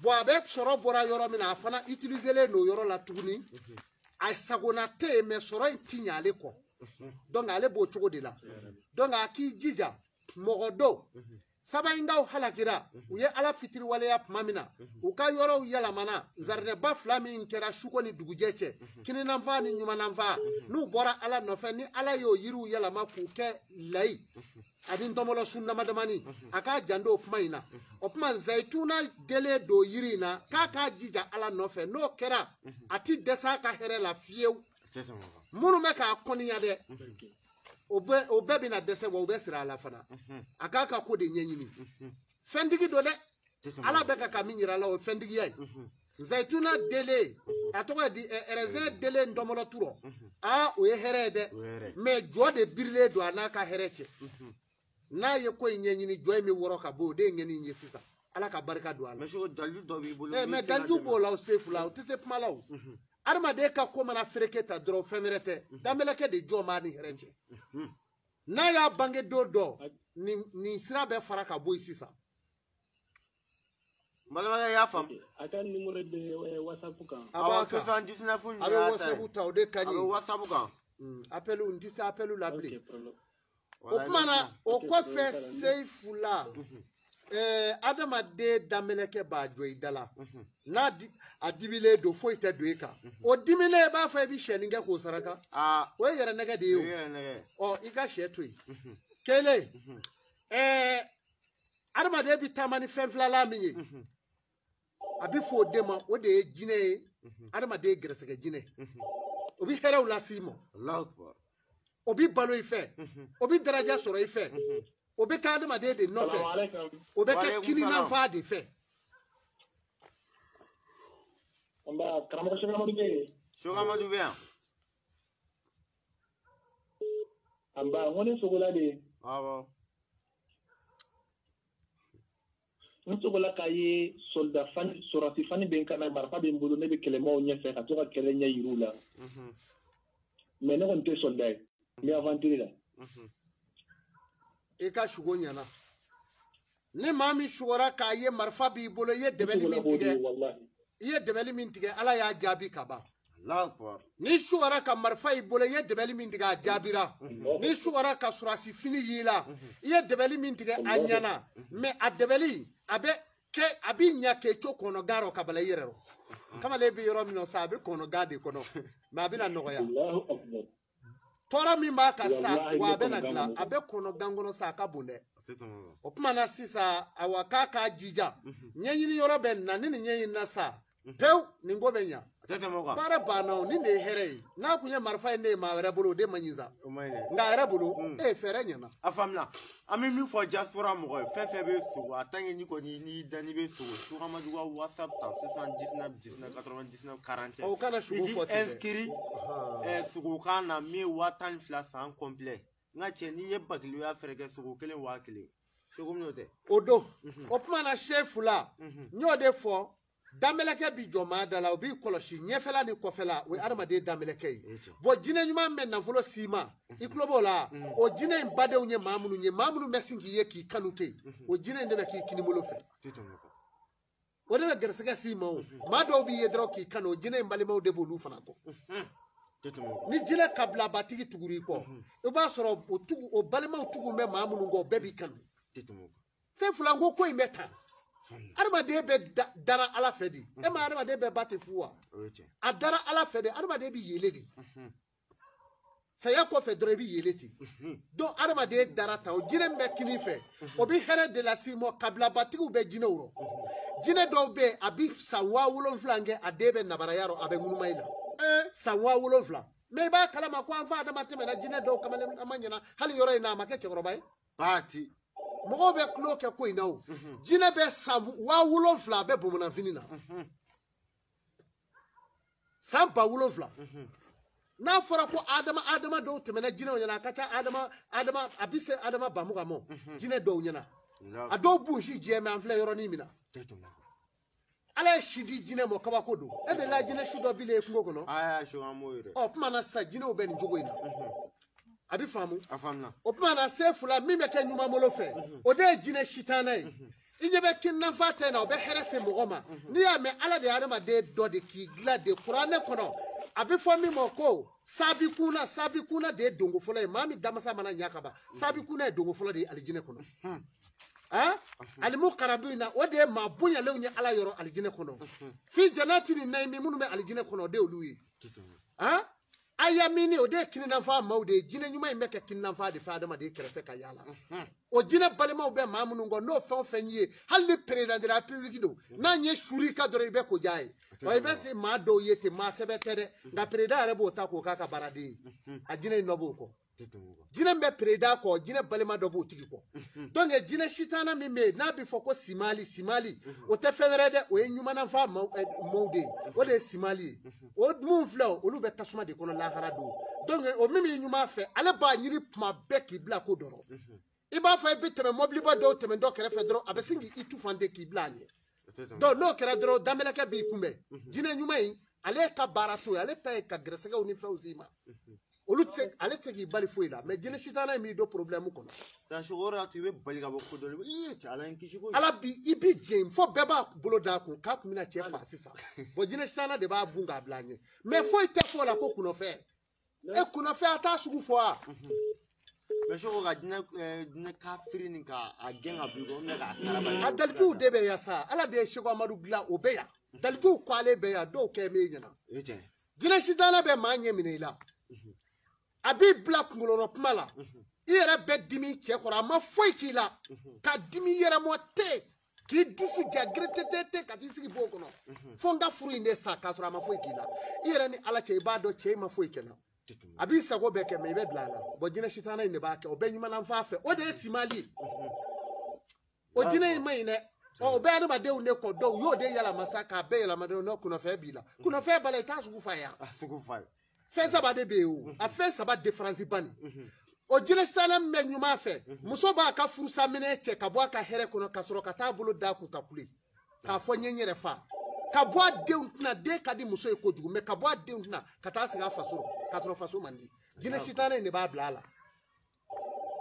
bon a bɛ sɔrɔ bɔra yɔrɔ min na a fana utiliselen n'o yɔrɔ la tuguni a sagona tɛ yen mɛ sɔrɔ in ti ɲɛ ale kɔ donc ale b'o cogo de la donc a k'i jija mɔgɔ dɔw sabayindaw halakira u ye ala fitiriwaleya tuma min na u ka yɔrɔw yɛlɛmana zaridɛnba fila min kɛra suko ni dugujɛ cɛ kininanfa ni ɲumananfa n'u bɔra ala nɔfɛ ni ala y'o yiriw yɛlɛma k'u kɛ layi ani ndɔmɔlɔ sun damadamani a k'a janto o kuma in na o tuma zayituna delen don yiri in na k'a k'a jija ala nɔfɛ n'o kɛra a ti dɛsɛ a ka hɛrɛ la fiyewu minnu bɛ k'a kɔniya dɛ o bɛɛ bɛna dɛsɛ wa u bɛ siri a la fana a k'a ka ko de ɲɛɲini fɛntigi don dɛ ala bɛ ka min yira a la o ye fɛntigiya ye zayituna delen a tɔgɔ ye di raisin delen ndɔmɔlɔ turɔ o ye hɛrɛ ye dɛ mɛ jɔ de birilen don a n'a ka hɛrɛ cɛ n'a ye ko in ɲɛɲini jɔ in bɛ wɔrɔ ka bɔ o de ye ŋɛni ye sisan ala ka barika don a la mɛ daliju b'o la o se fila o tɛ se kuma la o adamaden ka ko mana fereke ta dɔrɔn fɛn wɛrɛ tɛ danbɛlɛkɛ de jɔ b'a ni hɛrɛ cɛ n'a y'a bange don dɔ nin sira bɛ fara ka bɔ yen sisan. Malama y'a faamu. A ka numéro de WhatsApp kan. A b'a kan. 79 a bɛ WhatsApp ta o de ka ɲi. A bɛ WhatsApp kan. Appel n tɛ se appel la bilen. O Voilà, kuma na o kɔfɛ Seyifu la. Adamaden daminɛkɛ b'a jɔ i da la. N'a a dibilen don foyi tɛ don i kan. O dimilen b'a fɔ i bɛ siyɛnni kɛ k'o saraka. O ye yɛrɛ nɛgɛ de ye o. Ɔ i ka sɛ to yen. Kelen adamaden bɛ taama ni fɛn filala min ye. A bɛ fɔ o de ma o de ye jinɛ ye. Adamaden ye gɛrɛsɛgɛ jinɛ. O bɛ hɛrɛw las'i ma. O bɛ balo i fɛ. O bɛ daraja sɔrɔ i fɛ. O bɛ kɛ adamaden de nɔfɛ. O bɛ kɛ kininafan de fɛ. Karamɔgɔ Sogamadu bɛ yen. Sogamadu bɛ yan. An ba n ko ni Sogola de ye. Awɔ. N Sogola ka ye soldat fani sorasi fani bɛ n kan na marifa bɛ n bolo ne bɛ kɛlɛmaw ɲɛfɛ ka to ka kɛlɛ ɲɛ yir'u la. Mais ne kɔni tɛ soldat ye. N bɛ aventure la. I ka sugo ɲɛna. Ni maa min sugora k'a ye marifa b'i bolo i ye dɛbɛli min tigɛ. I ye dɛbɛli min tigɛ Ala y'a jaabi ka ban. Ni sugora ka marifa y'i bolo i ye dɛbɛli min tigɛ a jaabira. Ni sugora ka surasi fini y'i la i ye dɛbɛli min tigɛ a ɲɛna. Mais a dɛbɛli a bɛ ɲɛ k'e co kɔnɔgan rɔ ka bala i yɛrɛ rɔ. Kamalen bɛ yɔrɔ min na sa a bɛ kɔnɔgan de kɔnɔ mais a bɛna nɔgɔya. Tɔɔrɔ min b'a kan sa wa a bɛna dilan a bɛ kɔnɔgan kɔnɔ sa a ka bon dɛ. O kuma na sisan awa k'a k'a jija ɲɛɲini yɔrɔ bɛ na ni nin ɲɛɲini na sa pewu nin ko bɛ ɲa. Baara banna o ni nin ye hɛrɛ ye n'a kun ye marifa ye ne ye maa wɛrɛ bolo o de man ɲi sa nka a yɛrɛ bolo fɛɛrɛ ɲɛna. A faamuna an bɛ min fɔ diaspora mɔgɔ ye fɛn fɛn bɛ Sogo a tant que ni kɔni n'i dani bɛ Sogo Sogamadu ka WhatsApp ta 79 19 99 40. O kana sugu fɔ ten. Inscrit Sogo kan na min ye 12 san complet n ka cɛ n'i ye bakiliya fɛrɛ kɛ Sogo 1 1000 Sogo min o tɛ. O don o kuma na Seyifu la n y'o de fɔ. Damelɛkɛ bi jɔ maa da la o b'i kɔlɔsi ɲɛfɛla ni kɔfɛla o ye adamaden damelɛkɛ ye bon jinɛ ɲuman bɛ nafolo s'i ma i tulo b'o la o jinɛ in badenw ye maa minnu bɛ sin k'i ye k'i kanu ten o jinɛ in de bɛ k'i kinibolo fɛ o de bɛ gɛrɛsɛgɛ s'i ma o maa dɔw b'i ye dɔrɔn k'i kanu o jinɛ in balimaw de b'olu fana kɔ ni jinɛ kabilabatigi tugur'i kɔ i b'a sɔrɔ o balimaw tugu bɛ maa minnu kɔ o bɛɛ b'i kanu Seyifu n ko in bɛ tan. Adamaden bɛ dara Ala fɛ de e ma adamaden bɛ ba tɛ fu wa a dara Ala fɛ de adamaden bɛ yele de saya kɔfɛ dɔrɔn i bɛ yele ten donc adamaden dara ta o jinɛ min bɛ kini fɛ o bɛ hɛrɛ de lase ma kabilabatigiw bɛ jinɛw rɔ jinɛ dɔw bɛ yen a bɛ san 7000 kɛ a den bɛ nabaraya rɔ a bɛ ŋunuma i la san 7000 mais i b'a kalama ko an fa adama tɛmɛna jinɛ dɔw kamalen ma ɲɛna hali yɔrɔ in na a ma kɛ cɛkɔrɔba ye baati mɔgɔw bɛ tulo kɛ ko in na o jinɛ bɛ san 7000 a bɛ bamananfini na san 7000 n'a fɔra ko adama dɔw tɛmɛna jinɛw ɲɛna a ka ca adama a bɛ se adama bamugan ma jinɛ dɔw ɲɛna a dɔw b'u si jɛ mɛ an filɛ yɔrɔnin min na Ala ye si di jinɛ ma kabako don e de la jinɛ si dɔ bilen kungo kɔnɔ ɔ kuma na sisan jinɛw bɛ nin cogo in na a bɛ faamu o kuma na Seyifu la min bɛ kɛ ɲuman bolo fɛ o de ye jinɛ sitanɛ ye i ɲɛ bɛ kinnafa tɛ na o bɛ hɛrɛ se mɔgɔ ma n'i y'a mɛn Ala de ye adamaden dɔ de k'i dilan de kuranɛ kɔnɔ a bɛ fɔ min ma ko sabikuna de ye dongo fɔlɔ ye maa min damasa mana ɲa ka ban sabikuna ye dongo fɔlɔ de ye alijinɛ kɔnɔ alimu karabu in na o de ye maa bonyalenw ye Ala yɔrɔ alijinɛ kɔnɔ fi janati ni naimi minnu bɛ alijinɛ kɔnɔ o de y'olu ye ayamini o de ye kininafan maaw de ye jinɛ ɲuman in bɛ kɛ kininafan de fɛ adamaden kɛrɛfɛ ka yaala o jinɛ balimaw bɛ maa minnu kɔ n'o fɛn o fɛn ye hali ni président de la république don n'a ɲɛ suri ka dɔrɔn i bɛ ko diya ye wa i bɛ se maa dɔw ye ten maa sɛbɛ tɛ dɛ nka président yɛrɛ b'o ta k'o k'a ka baaraden ye a jinɛ in nɔ b'o kɔ jinɛ min bɛ président kɔ jinɛ balima dɔ b'o tigi kɔ donc jinɛ sitana min bɛ yen n'a bɛ fɔ ko simali o tɛ fɛn wɛrɛ dɛ o ye ɲumanafan maaw de ye o de ye simali ye o mun filɛ olu bɛ tasuma de kɔnɔ lahara don donc o min bɛ ɲuman fɛ ale b'a ɲini tuma bɛɛ k'i bila ko dɔrɔn i b'a fɔ i bɛ tɛmɛ mɔbiliba dɔw tɛmɛ dɔ kɛrɛfɛ dɔrɔn a bɛ sin k'i tufan de k'i bila a ɲɛ donc n'o kɛra dɔrɔn damelɛkɛ b'i kunbɛn jinɛ ɲuman in ale ka baara to ye ale ta ye ka gɛrɛsɛgɛw ni fɛnw s'i ma olu tse ale tse ki bali foyi la mais jine shitana mi do problème kono ta shugora ti be bali ka boko do ti ala en kishiko ala bi ibi jem fo beba bolo da kun ka kun na che fa sisa bo jine shitana de ba bunga blanye mais foyi te fo la ko kuno fe e kuno fe ata sugu fo a mais shugora dina kafiri ni ka agenga bigo ne ka karaba adalju de be ya sa ala de shego amadu gla obeya dalju kwale be ya do ke me nyana jine shitana be manye minela abi black ngolo kuma la iyere be dimi che kora ma foi ki la ka dimi yere mo te ki disi ja gretete ka disi bo kono fonga furu inde sa ka sura ma foi ki la iyere ni ala che ba do che ma foi kena abi sago be ke me be blala bo jina shitana inde ba ke o be nyuma na fa fe o de simali o jina mai ne o be na ba de une ko do yo de yala masaka be yala ma do no kuno fe bila kuno fe bala ta su fa ya sugu fa fɛn saba de be o a fɛn saba différence bani o jinestana mɛ ɲuman fɛ muso b'a ka furusa minɛ cɛ ka bɔ a ka hɛrɛ kɔnɔ ka sɔrɔ ka taa bolo da kun ka kule k'a fɔ ɲɛ yɛrɛ fa ka bɔ a denw tɛna den ka di muso ye kojugu mais ka bɔ a denw tɛna ka taa sigi a faso ka sɔrɔ faso man di jinɛsitana in de b'a bila a la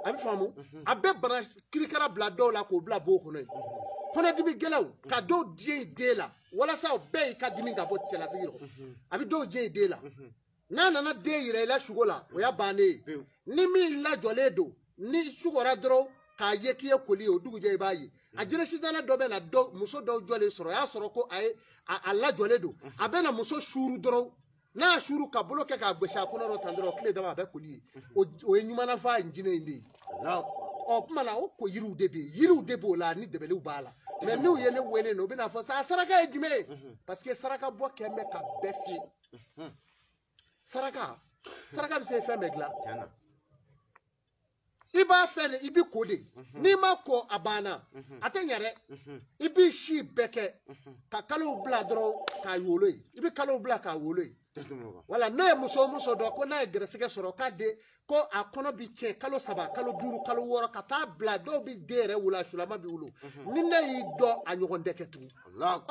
a bɛ faamu a bɛ bana kirikara bila dɔw la k'o bila bo kɔnɔ ye kɔnɔdimi gɛlɛnw ka dɔw diɲɛ den la walasa o bɛɛ y'i ka dimi ka bɔ cɛlasigi rɔ a bɛ dɔw diɲɛ den la n'a nana den yira i la sugo la o y'a bannen ye ni min lajɔlen don ni sugora dɔrɔn k'a ye k'i ye koli ye o dugujɛ i b'a ye a jinɛsitana dɔ bɛ na muso dɔw jɔlen sɔrɔ o y'a sɔrɔ ko a ye a lajɔlen don a bɛ na muso suuru dɔrɔn n'a suuru ka bolo kɛ k'a gosi a kɔnɔ tan dɔrɔn tile dama a bɛ koli ye o ye ɲumannafa jinɛ in de ye ɔ kuma na o ko yiriw de bɛ yen yiriw de b'o la ni dɛbɛliw b'a la mais n'u ye ne wele o bɛ n'a fɔ sa saraka ye jumɛn ye parce que saraka bɔ kɛn bɛ ka bɛɛ fiyɛ saraka bɛ se fɛn bɛɛ dilan i b'a fɛ de i bɛ ko de n'i ma ko a banna a tɛ ɲɛ dɛ i b'i si bɛɛ kɛ ka kalow bila dɔrɔn k'a wolo ye i bɛ kalow bila k'a wolo ye wala ne ye muso dɔ ko n'a ye gɛrɛsɛgɛ sɔrɔ k'a den ko a kɔnɔ bi cɛ kalo 3 kalo 5 kalo 6 ka taa bila dɔw bɛ den yɛrɛ wolo a sulama bi wolo ni ne y'i dɔn a ɲɔgɔn tɛ kɛ tugun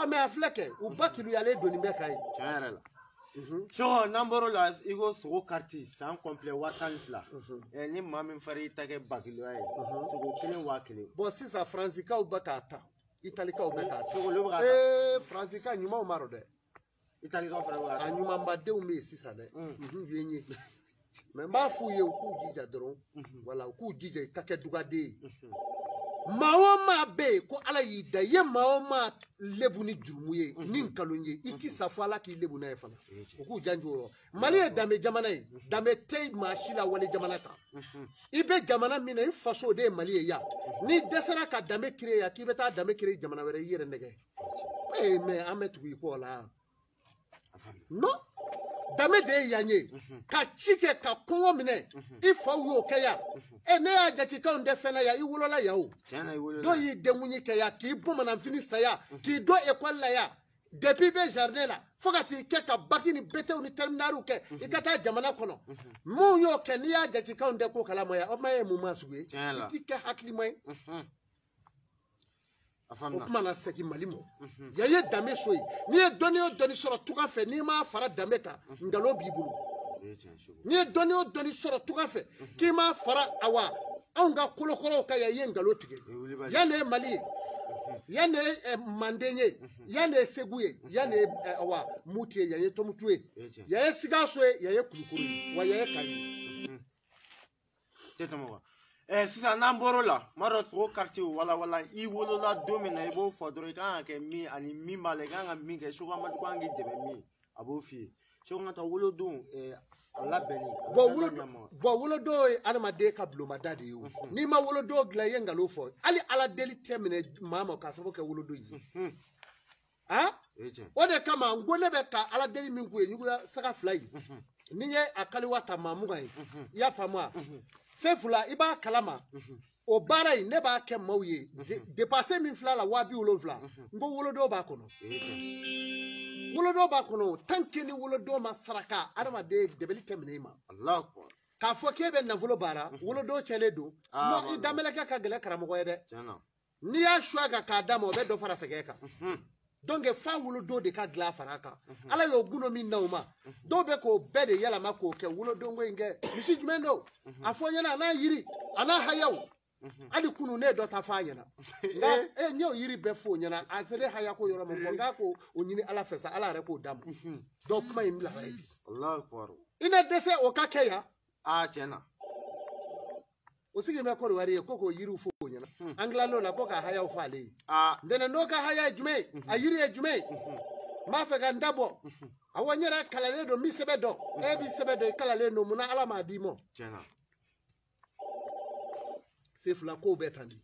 mais a filɛ kɛ u ba kiluyalen donni bɛ ka ye tiɲɛ yɛrɛ la so n'an bɔr'o la i ko sogo kariti san complet 12 ni maa min fara i ta kɛ bakiliya ye sogo 1 1000 bon sisan faranzikaw bɛ k'a ta italikaw bɛ k'a ta olu bɛ k'a ta faranzika ɲumanw ma dɔn dɛ italikaw fana bɛ k'a ta a ɲumanbadenw bɛ yen sisan dɛ ye n ye mais n b'a f'u ye u k'u jija dɔrɔn wala u k'u jija i ka kɛ dugaden ye maa o maa bɛ yen ko ala y'i da i ye maa o maa lebu ni jurumu ye ni nkalon ye i ti sa fo ala k'i lebu n'a ye fana u k'u janjo o rɔ mali ye danbe jamana ye danbe tɛ maa si la wale jamana kan i bɛ jamana min na i faso de ye mali ye yan n'i dɛsɛra ka danbe kire yan k'i bɛ taa danbe kire jamana wɛrɛ i yɛrɛ nɛgɛ mais an bɛ tugu i kɔ la non danbe de ye yan ye ka ci kɛ ka kɔngɔ minɛ i faw y'o kɛ yan ne y'a jate kanw tɛ fɛn na yan i wolola yan o dɔw y'i denkundi kɛ yan k'i bamananfini sa yan k'i dɔn ekɔli la yan depuis i bɛ jardin la fo ka t'i kɛ ka baki ni BT ni terminaliw kɛ i ka taa jamana kɔnɔ mun y'o kɛ n'i y'a jate kanw tɛ ko kalama yan o ma ye mun ma sugu ye i t'i kɛ hakilima ye o kuma na segin mali ma yan ye danbe so ye n'i ye dɔnni o dɔnni sɔrɔ tugan fɛ n'i m'a fara danbe kan nkalon b'i bolo n'i ye dɔnni o dɔnni sɔrɔ tugan fɛ k'i m'a fara awa anw ka kolokɔrɔw ka yan i ye nkalon tigɛ yan de ye mali ye yan de ye manden ye yan de ye segu ye yan de ye awa muti ye yan ye tɔmutu ye yan ye sikaso ye yan ye kulukuru ye wa yan ye kayi sisan n'an bɔr'o la ma dɔ sogo quartier wala i wolola don min na i b'o fɔ dɔrɔn i kan ka kɛ min ani min b'a la i kan ka min kɛ Seku Amadu ko an k'i dɛmɛ min a b'o f'i ye Seku ka taa wolodon a labɛnni bɔn wolodon ye adamaden ka bulonmada de ye o n'i ma wolodon dilan i ye nkalon fɔ hali ala deli tɛ minɛ maa ma k'a sababu kɛ wolodon ye o de kama n ko ne bɛ ka ala deli min k'u ye ɲuguya saga 2 ye ni ye a kaliwa ta maa 20 ye i y'a faamu wa Sefula i b'a kalama o baara in ne b'a kɛ maaw ye dépassé min filɛ la 70,000 n ko wolodon b'a kɔnɔ wolodon b'a kɔnɔ tant que ni wolodon ma saraka adamaden dɛbɛli tɛ minɛ i ma k'a fɔ k'e bɛ nafolo baara wolodon cɛlen don non i danbɛlɛkɛ ka gɛlɛ karamɔgɔ ye dɛ n'i y'a suwa kan k'a d'a ma o bɛ dɔ fara sɛgɛn kan donc fa wolo do de ka gla faraka ala yo guno min nawma do be ko bede yala mako ke wolo do ngo nge misi jumendo afo yana na yiri ana hayaw ali kunu ne do ta fa yana nga nyo yiri be fo yana asere haya ko yoro mo nga ko onyini ala fesa ala re ko dam do kuma imla raidi Allah akbar ina dese o ka ke ya chena osige me ko wari ko ko yiri fo yana angla no na ko ka haya fa le ndene no ka haya jume ayiri jume ma fe ga ndabo awonyera kalale do mi sebedo e bi sebedo kalale no muna ala ma dimo chena sefula ko betani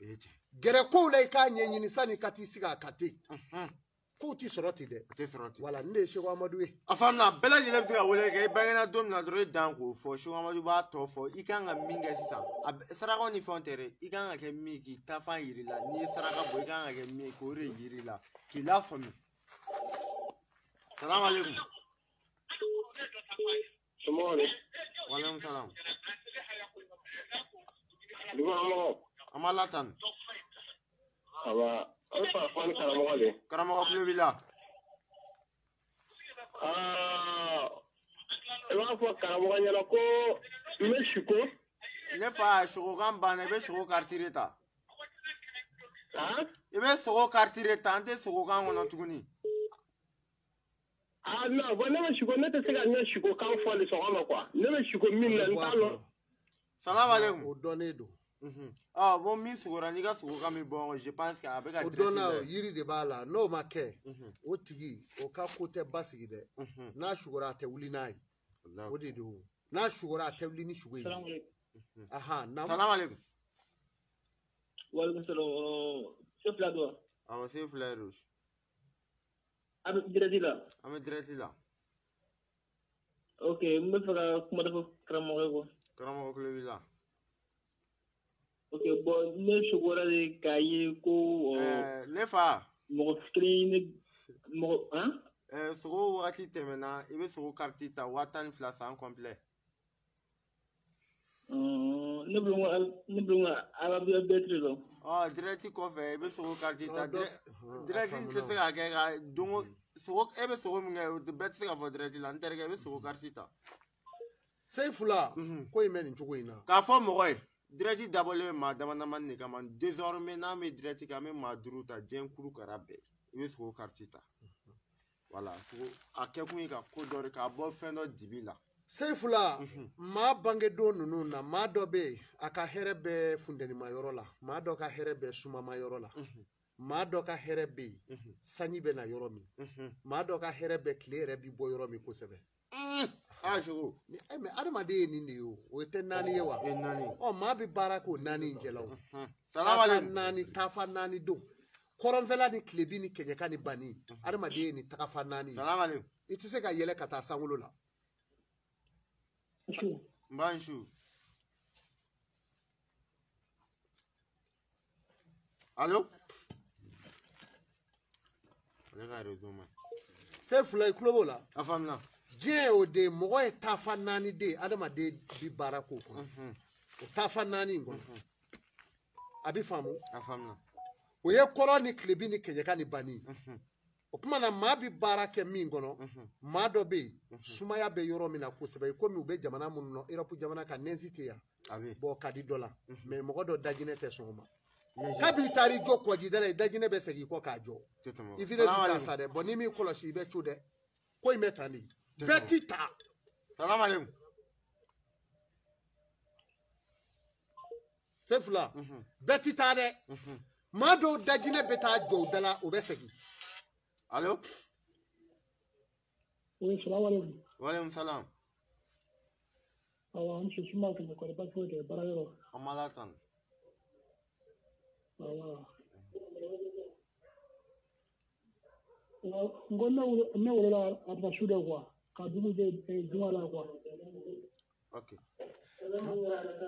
gere ko le ka nyenyini sani kati siga kati ko ti soroti de wala nde shego amadu e afamna bela jile biga wole ke bagena dom na dro dan ko fo shego amadu ba to fo ikanga minga sisa saraka ni fontere ikanga ke miki tafa yirila ni saraka bo ikanga ke mi ko re yirila ki la fomi salam alaikum wa alaikum salam amalatan aba alfa fon karamo ko bila eba fo karamo nyala ko Mexico ne fa shugo gamba ne be shugo kartireta ibe shugo kartireta ante shugo gango no tuguni no bona Mexico ne te sega Mexico kan fo le so ma kwa ne Mexico min na ntalo salam alaikum odonedo bon mi sugora ni ga sugo kami bon je pense qu'avec la odona yiri de bala no make o tigi o ka kote basigi de na sugora te wuli nai o de do na sugora te wuli ni sugoi aha na salam alaikum wa alaikum salam c'est flado c'est flado avec direct là ok me fera comment de kramo ko le villa ok bon ne sugora de kaye ko ne fa mo screen mo sugo wakati temena ibe sugo kartita watan flasa en complet ne blunga ala bi betri lo direct ko fe ibe sugo kartita direct ni se ga ga dungo sugo ebe sugo munga de betri ga fo direct la nterga ibe sugo kartita sei fula ko imeni nchugo ina ka fo mo koy direct dabole ma damana man ni kaman désormais na me direct ka me ma duruta jen kuru karabe ibe sugo kartita voilà sugo akekun ka ko dore ka bo fendo dibila sei fula ma bange do nunu na ma do be aka herebe fundeni mayoro la ma do ka herebe suma mayoro la ma do ka herebe sanyi be na yoro mi ma do ka herebe clear bi bo yoro mi ko sebe shugo me adama de ni ni o te nani yewa nani ma bi barako nani njelaw salam alaikum nani tafa nani do koronfela ni klebi ni kenyeka ni bani adama de ni tafa nani salam alaikum itise ka yele kata sangulo la Banshu. Allô? C'est Fulay Klobo là. Afam là. Dieu o de mogo e tafa nani de adama de bi barako ko. O tafa nani ngo. Abi famu? Afam là. O ye koro ni klebi ni kenyeka ni bani. O kuma na ma bi barake mi ngono. Ma do be sumaya be yoro mina ko sebe ko mi ube jamana mun no Europe jamana ka nenzite ya. Abi. Bo kadi dola. Mais mogo do dajine te soma. Kabi tari jo ko jidere dajine be segi ko ka jo. Ifire bi ta sare boni mi koloshi be chude. Ko imetani. Betita. Salam alaikum. Sefula. Betita de. Ma do dajine beta jo dala obesegi. Allô? Oui, salam alaikum. Wa alaikum salam. On se souma que ne connaît pas trop de barayero. Amalatan. Ngona ne wala atna shuda kwa kadumu je jumala kwa. Okay.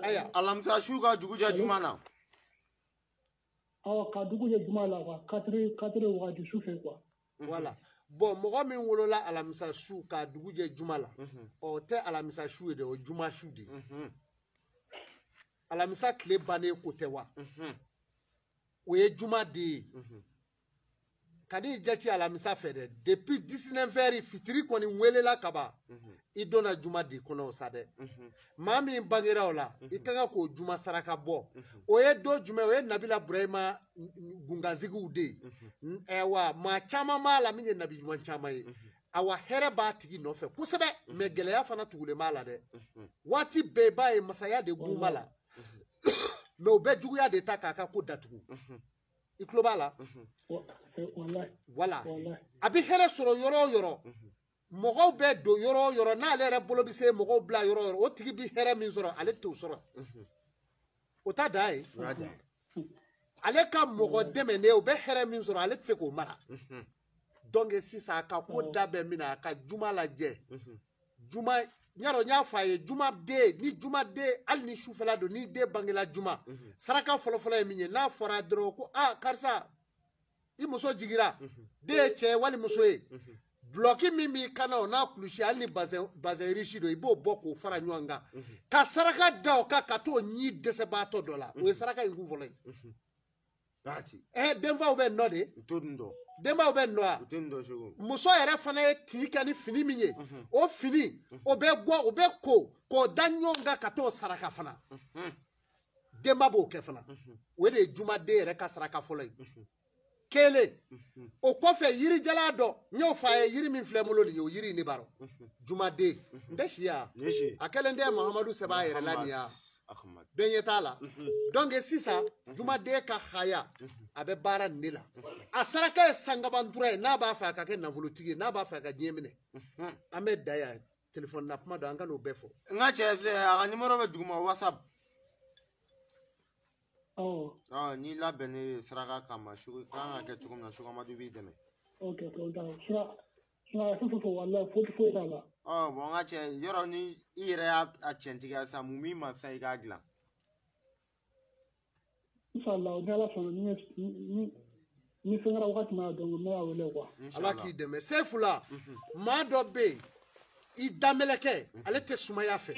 Aya, alamsa shuga juguja jumana. Awa kadugu je jumala kwa 4 wa du souffle quoi. Voilà. Bon, mogo min wolola alamisa shu ka duguje jumala. O te alamisa shu de o juma shu de. Alamisa kle bane kote wa. O ye juma de. kadi jaci alamisa fɛ dɛ depuis 19h fitiri kɔni welela kaba i donna juma di kɔnɔ o sa dɛ maa min bangera o la i ka kan k'o juma saraka bɔ o ye don jumɛn o ye Nabila Burahima gunganzigiw de ye wa maa caman b'a la min ye nabi ɲuman caman ye awa hɛrɛ b'a tigi nɔfɛ kosɛbɛ mais gɛlɛya fana tugulen b'a la dɛ waati bɛɛ b'a ye masaya de gun b'a la mais o bɛ juguya de ta k'a ka ko datugu i tulo b'a la voilà a bɛ hɛrɛ sɔrɔ yɔrɔ o yɔrɔ mɔgɔw bɛ don yɔrɔ o yɔrɔ n'ale yɛrɛ bolo bɛ se mɔgɔw bila yɔrɔ o yɔrɔ o tigi bɛ hɛrɛ min sɔrɔ ale t'o sɔrɔ o t'a dan ye ale ka mɔgɔ dɛmɛnen o bɛ hɛrɛ min sɔrɔ ale tɛ se k'o mara donc sisan a ka ko da bɛ min na a ka juma lajɛ juma ɲarɔ n y'a fɔ a ye jumaden ni jumaden hali ni sufɛla don ni den bangela juma saraka fɔlɔfɔlɔ ye min ye n'a fɔra dɔrɔn ko karisa i muso jigira den ye cɛ wali muso ye bloki min b'i kana o n'a kulusi hali ni bazɛn riche don i b'o bɔ k'o fara ɲɔgɔn kan ka saraka da o kan ka t'o ɲi dɛsɛbaatɔ dɔ la o ye saraka in kun fɔlɔ ye denfaw bɛ nɔ de denbaw bɛ nɔ yan muso yɛrɛ fana ye tin kɛ ni fini min ye o fini o bɛ bɔ o bɛ ko k'o da ɲɔgɔn kan ka t'o saraka fana denba b'o kɛ fana o de ye jumaden yɛrɛ ka saraka fɔlɔ ye kelen o kɔfɛ yirijala dɔ n y'o fɔ a ye yiri min filɛ n bolo nin ye o yiri in de b'a dɔn jumaden n tɛ si yan a kɛlen tɛ Mahamadu sɛbɛn a yɛrɛ la nin yan bɛɛ ɲɛ t'a la donc sisan jumaden ka haya a bɛ baara nin de la a saraka ye sangabantura ye n'a b'a fɛ a ka kɛ nafolotigi ye n'a b'a fɛ a ka diɲɛ minɛ an bɛ da yan téléphone na kuma don an ka n'o bɛɛ fɔ n ka cɛ a ka numéro bɛ duguma WhatsApp n'i labɛnnen saraka kama kan ka kɛ cogo min na Sugamadu b'i dɛmɛ bon n ka cɛ yɔrɔ ni i yɛrɛ y'a cɛntigiya sisan mun b'i ma sisan i k'a dilan inshallah ni ala sɔnna ni fɛn kɛra wagati min na donc ne y'a wele quoi ala k'i dɛmɛ Sefula maa dɔ bɛ yen i danmɛlɛkɛ ale tɛ sumaya fɛ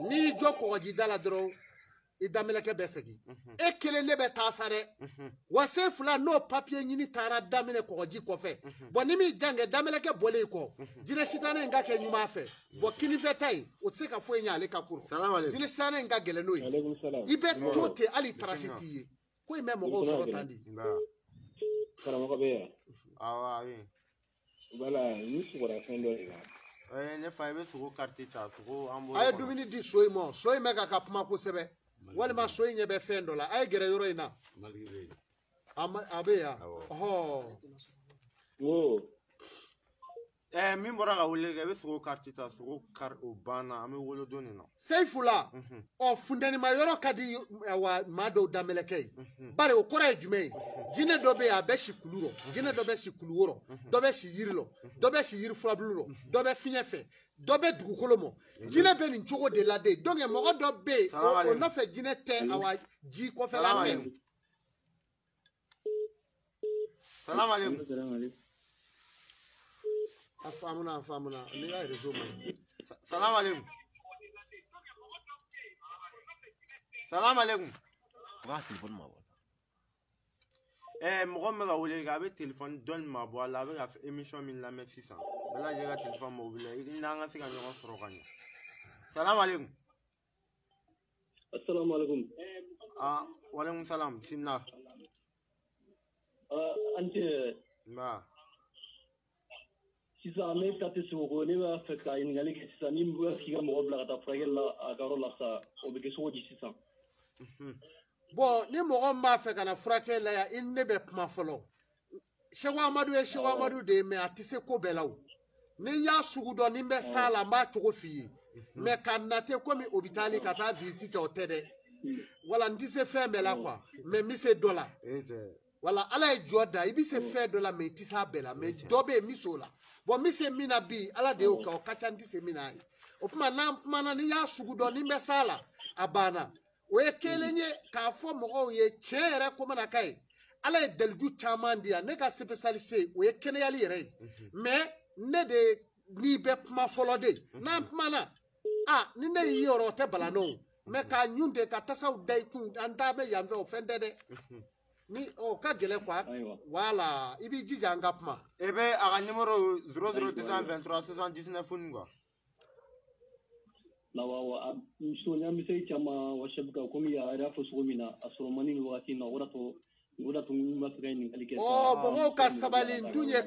n'i y'i jɔ kɔgɔjida la dɔrɔn i danmɛlɛkɛ bɛ segin e kelen ne bɛ taa sa dɛ wa Sefula n'o papiye ɲini taara daminɛ kɔgɔji kɔfɛ bon ni min jan kɛ danmɛlɛkɛ bɔlen kɔ jinɛ sitanɛ in ka kɛ ɲuman fɛ bon kinifɛ ta in o tɛ se ka foyi ɲɛ ale ka kuru jinɛ sitanɛ in ka gɛlɛn n'o ye i bɛ to ten hali tarasi t'i ye ko in bɛ mɔgɔw sɔrɔ tan de karamɔgɔ bɛ yan awɔ a bɛ yen voilà ni sugora fɛn dɔ de la ne fa i bɛ sogo kariti ta sogo an bolo a ye dumuni di so in ma so in bɛ ka kuma kosɛbɛ walima so in ɲɛ bɛ fɛn dɔ la a ye gɛrɛ yɔrɔ in na a bɛ yan min bɔra ka wele kɛ i bɛ sogo kariti ta sogo kari o banna an bɛ wolo don nin na Sefula funtɛnima yɔrɔ ka di maa dɔw danmɛlɛkɛ ye bari o kɔrɔ ye jumɛn ye jinɛ dɔ bɛ yen a bɛ si kulu rɔ jinɛ dɔ bɛ si kulu wɔrɔ dɔ bɛ si yiri rɔ dɔ bɛ si yiri furabulu rɔ dɔ bɛ fiɲɛ fɛ dɔ bɛ dugukolo mɔ jinɛ bɛ nin cogo de la de donc mɔgɔ dɔ bɛ yen o nɔfɛ jinɛ tɛ ji kɔfɛla fɛ salamaleykum a faamuna ne ka réseau man ɲi salamaleykum salamaleykum Wa téléphone ma bɔ mɔgɔ min bɛ ka wele kɛ a bɛ téléphone dɔɔni ma bɔ a la a bɛ ka émission min lamɛn sisan bɛɛ lajɛlen ka téléphone mobile la i n'an ka se ka ɲɔgɔn sɔrɔ ka ɲɛ salamaleykum assalamualaikum waaleykum salam bisimila an tɛ nba sisan ne ta tɛ sogo ko ne b'a fɛ ka ɲininkali kɛ sisan ni bɛ k'i ka mɔgɔ bila ka taa furakɛli la a ka yɔrɔ la sa o bɛ kɛ cogo di sisan bon ni mɔgɔ min b'a fɛ ka na furakɛli la yan i ne bɛ kuma fɔlɔ Seku Amadu ye Seku Amadu de ye mais a tɛ se ko bɛɛ la o ni n y'a sugu dɔn ni n bɛ s'a la n b'a cogo f'i ye mais ka nate komi hôpital ka taa visite kɛ o tɛ dɛ wala n tɛ se fɛn bɛɛ la quoi mais n bɛ se dɔ la wala ala ye jɔ da i bɛ se fɛn dɔ la mais i tɛ se a bɛɛ la mais dɔ bɛ yen n bɛ se o la bon n bɛ se min na bi ala de y'o kɛ o ka ca n tɛ se min na ye o tuma n'an kumana ni n y'a sugu dɔn ni n bɛ s'a la a banna o ye kelen ye k'a fɔ mɔgɔw ye tiɲɛ yɛrɛ ko mana k'a ye ala ye daliju caman di yan ne ka spécialité o ye kɛnɛyali yɛrɛ ye mais ne de n'i bɛ kuma fɔlɔ de n'an kumana ni ne y'i yɔrɔ o tɛ balanna o mais k'a ɲun de ka tasaw da i kun an t'a bɛ yan fɛ o fɛn tɛ dɛ ni ka gele kwa wala ibi jija nga kuma ebe aga numéro 00223 79 quoi la wa so nyami sai chama wa shabka komi ya rafa sugumina asromani wati na wadato masgani alike bogo ka sabali dunye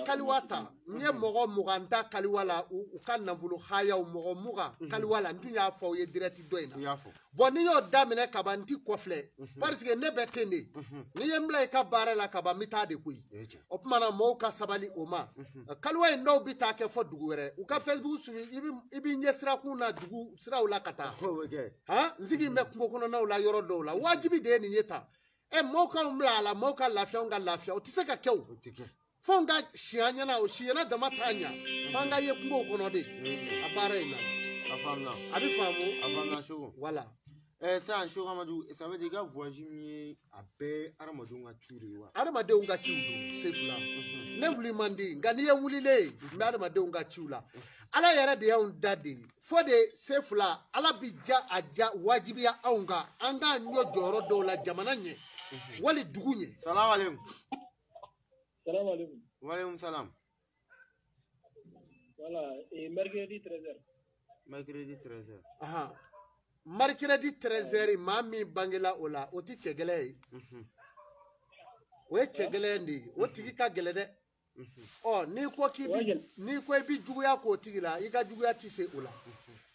kaliwata nye mogo muganda kaliwala u kan navulu haya u mogo muga kaliwala dunya fo ye direct doina boni yo damine kabanti kofle parce que ne betene ni yemla ka barala kaba mita de kuyi opmana mo ka sabali oma kalwa no bita ke fo duguwere u ka facebook su ibi nyesra kuna dugu sira ula kata ha nzigi me kungo na ula yoro do la wajibi de ni yeta e moka umlala moka lafia unga lafia utiseka keu fonga shianya na shiana da matanya fanga ye kungo kono de abare ina afamna abi famu afamna shogo voilà ça shogo Amadou ça veut dire que voyage mi abe Amadou nga churi wa Amadou nga chiudu sefula ne wuli mandi ngani ye wulile me Amadou nga chiula ala yara de yaun dadi fo de sefula ala bija aja wajibiya aunga anga nyo joro do la jamana nye wali dugunye salam alaikum wa alaikum salam voilà et mercredi 13h aha mercredi 13h mami bangela ola oti chegele we chegele ndi oti ka gele de ni ko kibi ni ko bi juguya ko tigila ika juguya tise ola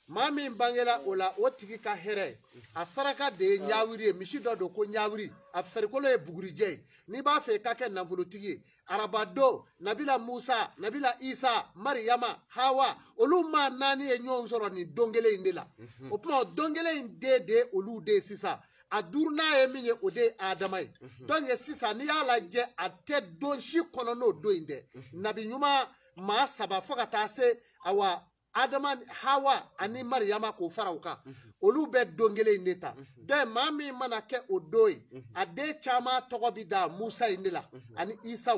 mami bangela ola oti ka here asaraka de nyawiri mishi dodo ko nyawiri aferikolo e bugurije ni ba fe ka ke navulu tigi arabado nabila Musa nabila Isa Maryama Hawa oluma nani e nyon soro ni dongele indela opmo dongele inde olu de sisa adurna e minye ode adamai donye sisa ni ala je ate don shi kono no do inde nabi nyuma ma saba fokata se awa Adama Hawa ani Maryama ko farauka olu be dongele indeta de mami manake odoi ade chama togobida Musa indela ani Isa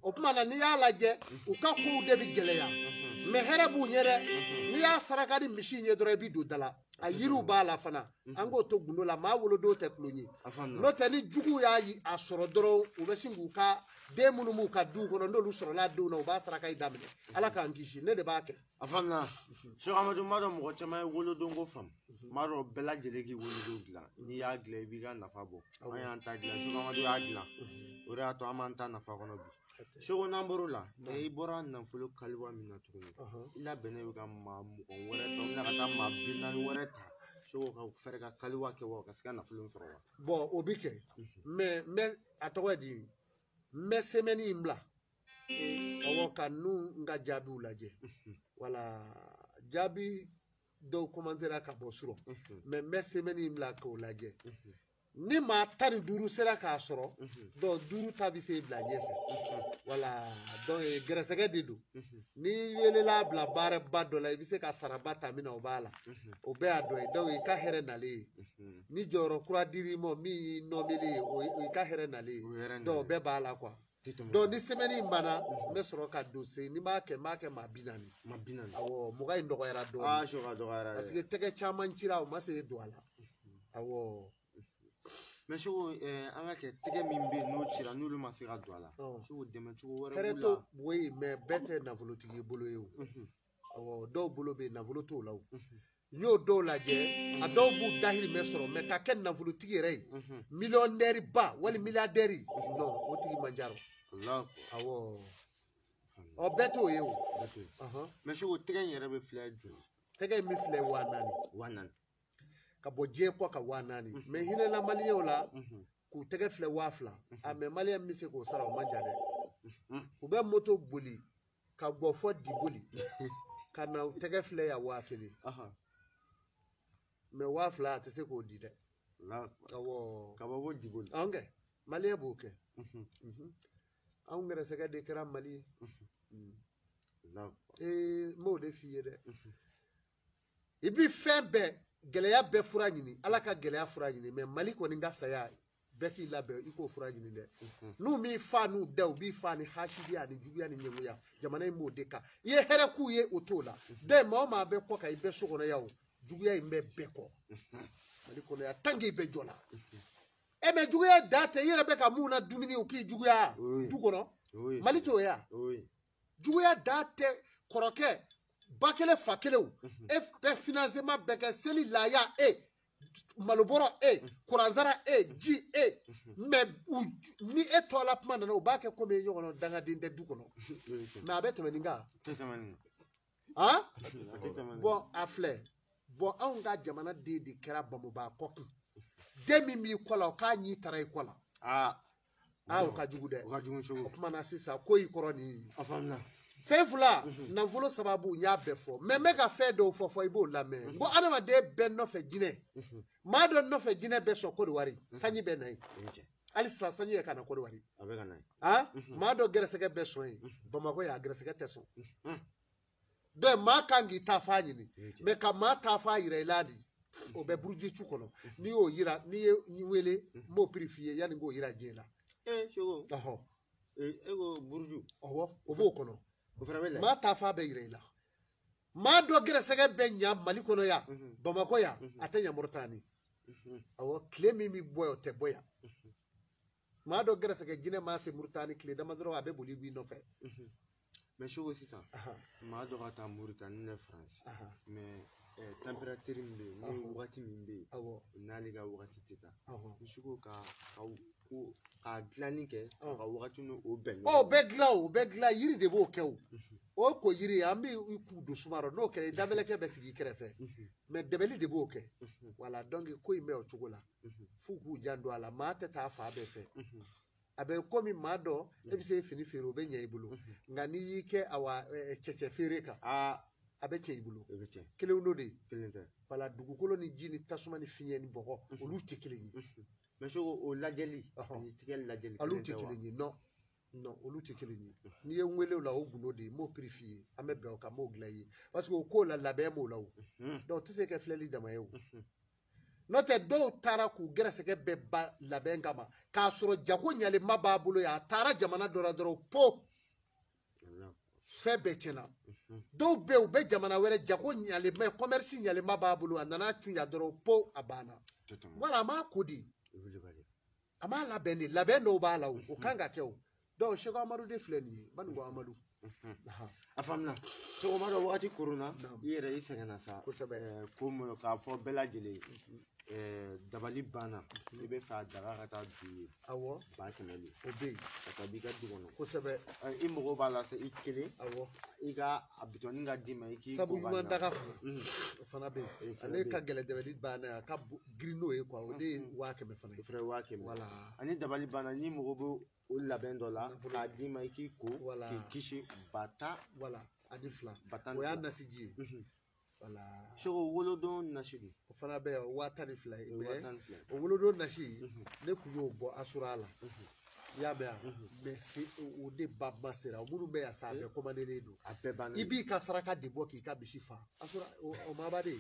opuma na ni ala je uka ko de bi geleya meherabu nyere ni ya sarakadi mishi nye dore bi do dala ayiru bala fana ango to gundo la ma wolo do teklonyi no tani jugu ya yi asoro doro ubeshingu ka de munumu ka du kono ndo lu soro la do no ba saraka idamne ala ka ngishi ne de ba ke afamna so Amadou mado mo chama wolo dongo fam maro bela jeleki wolo do gla ni ya gla bi ga nafa bo aya anta gla so Amadou ya gla ora to amanta nafa kono bi so namboro la e bora na fulo kalwa mina tukuni ila bene ga ma mo wore to na kata ma binna wore ta so ka ferga kalwa ke wo ka ska na fulo soro bo obike me atowadi me semeni imla awo kanu nga jabi ulaje wala jabi do komanzera ka bosuro me semeni imla ka ulaje ni ma tani duru sera ka soro do duru tabi se blaje fe wala donc gresege didu ni yele la bla bare bado la bise ka sarabata mina obala obe ado donc ka here nale ni joro kura diri mo mi no mele o ka here nale do be bala kwa do ni semeni mbana me soro ka dose ni ma ke ma binani awo muga indogo era do shoga do era parce que tege chaman chira o ma se do ala awo mais anga ke tege mimbe no chira nulu masira douala so deme chugo wore tereto oui mais bete na volotigi bolo yo awo do bolo be na voloto law nyo do la je ado bu dahiri mesoro mais ka ken na volotigi rey millionnaire ba wali milliardaire non o tigi manjaro Allah awo o beto yo mais tege yere be flejo tege mi fle wanani ka boje ko ka wanani me hine la maliyo la ku tege fle wafla a me maliya mi se ko sara o manjade ku be moto boli ka gofo di boli kana tege fle ya wafili me wafla te se ko di de la awo ka bo di boli ange maliya buke an ngere se ka de kra mali la mo de fiye de ibi fembe geleya be fura nyini ala ka geleya fura nyini mais mali ko ni nga saya be ki labe iko fura nyini de nu mi fa nu de bi fa ni hakidi ani juguya ni nyemuya jamana mo de ka ye here ku ye otola de ma be ko ka ibe so kono yawo juguya imbe be ko mali ko ya tangi be jola e me juguya date yere be ka muna dumini o ki juguya du kono mali to ya juguya date koroke bakele fakelew e be financement be ke seli la ya maloboro kurazara ji mais ni etola pma na o ba ke ko me yono danga dinde du kono na be temeninga hein bon afle bon an ga jamana de kera bamuba koku demi mi kola ka nyi taray kola o ka jugu de o ka jugu so kuma na sisa ko yi koroni afamna sefula na volo sababu nya befo me ka fe do fofo ibo la me bo anama de ben no fe gine ma do no fe gine be so ko wari sanyi be nai ali sa sanyi e kana ko wari abega nai ma do geresege be so yi bamako ya geresege teso de ma kangi tafanyi ni me ka ma tafa ire ladi o be burji chukono ni o yira ni wele mo purifier yani go yira jela shogo ego burju obo kono ma tafa be yire la ma do geresege be nya mali kono ya bamako ya atenya murtani awo klemi mi boyo te boya ma do geresege jine ma se murtani kle dama dro abe boli bi no fe mais shogo si ça ma do rata Mauritanie na France mais température mbe ni wakati mbe nali ga wakati teta shogo ka glani ke ka wakati no begla yiri de bo kew o ko yiri ambi ku do sumaro no kere dabele ke besigi krefe mais debeli de bo ke wala donc ko ime o chugola fuku jando ala mate ta fa be fe abe komi mado ebise fini fero be nya ibulu ngani yike awa cheche fereka abe che ibulu kele uno de wala dugukolo ni jini tasuma ni finye ni boko olu tikilini mais o lajeli ni tikel lajeli olu tikilini non olu tikilini ni ye nwele la oguno de mo purifier ame be o ka mo glaye parce que o ko la labe mo lawo donc tu sais que fleli dama yo note do tara ku geresege be ba labenga ma ka soro jago nyale mababulo ya tara jamana doro po febe chena do be u be jamana were jago nyale me commerce nyale mababulo anana tunya doro po abana wala ma kodi ama labendo ba lawo o kanga kew do shego amaru de fleni bango amaru afamna so maro wakati corona yere isengana sa comme ka fo bela jele dabali bana ibe fa daga kata du awo ba kenali obe kata biga dugono ko sebe imbo bala se ikele awo iga abitoni nga dima iki sabu man daga fana be ale ka gele dabali bana ka grino e kwa ode wa ke me fana frère wa ke wala ani dabali bana ni mo go o labendo la ka dima iki ko ki kishi bata wala adifla o ya nasiji wala shogo wolodo nashiri o fana be watani fly be o wolodo nashi ne kuyo bo asurala ya be merci o de babba sera o muru be ya sabe ko manele do ibi ka saraka de bo ki ka bishifa asura o mabade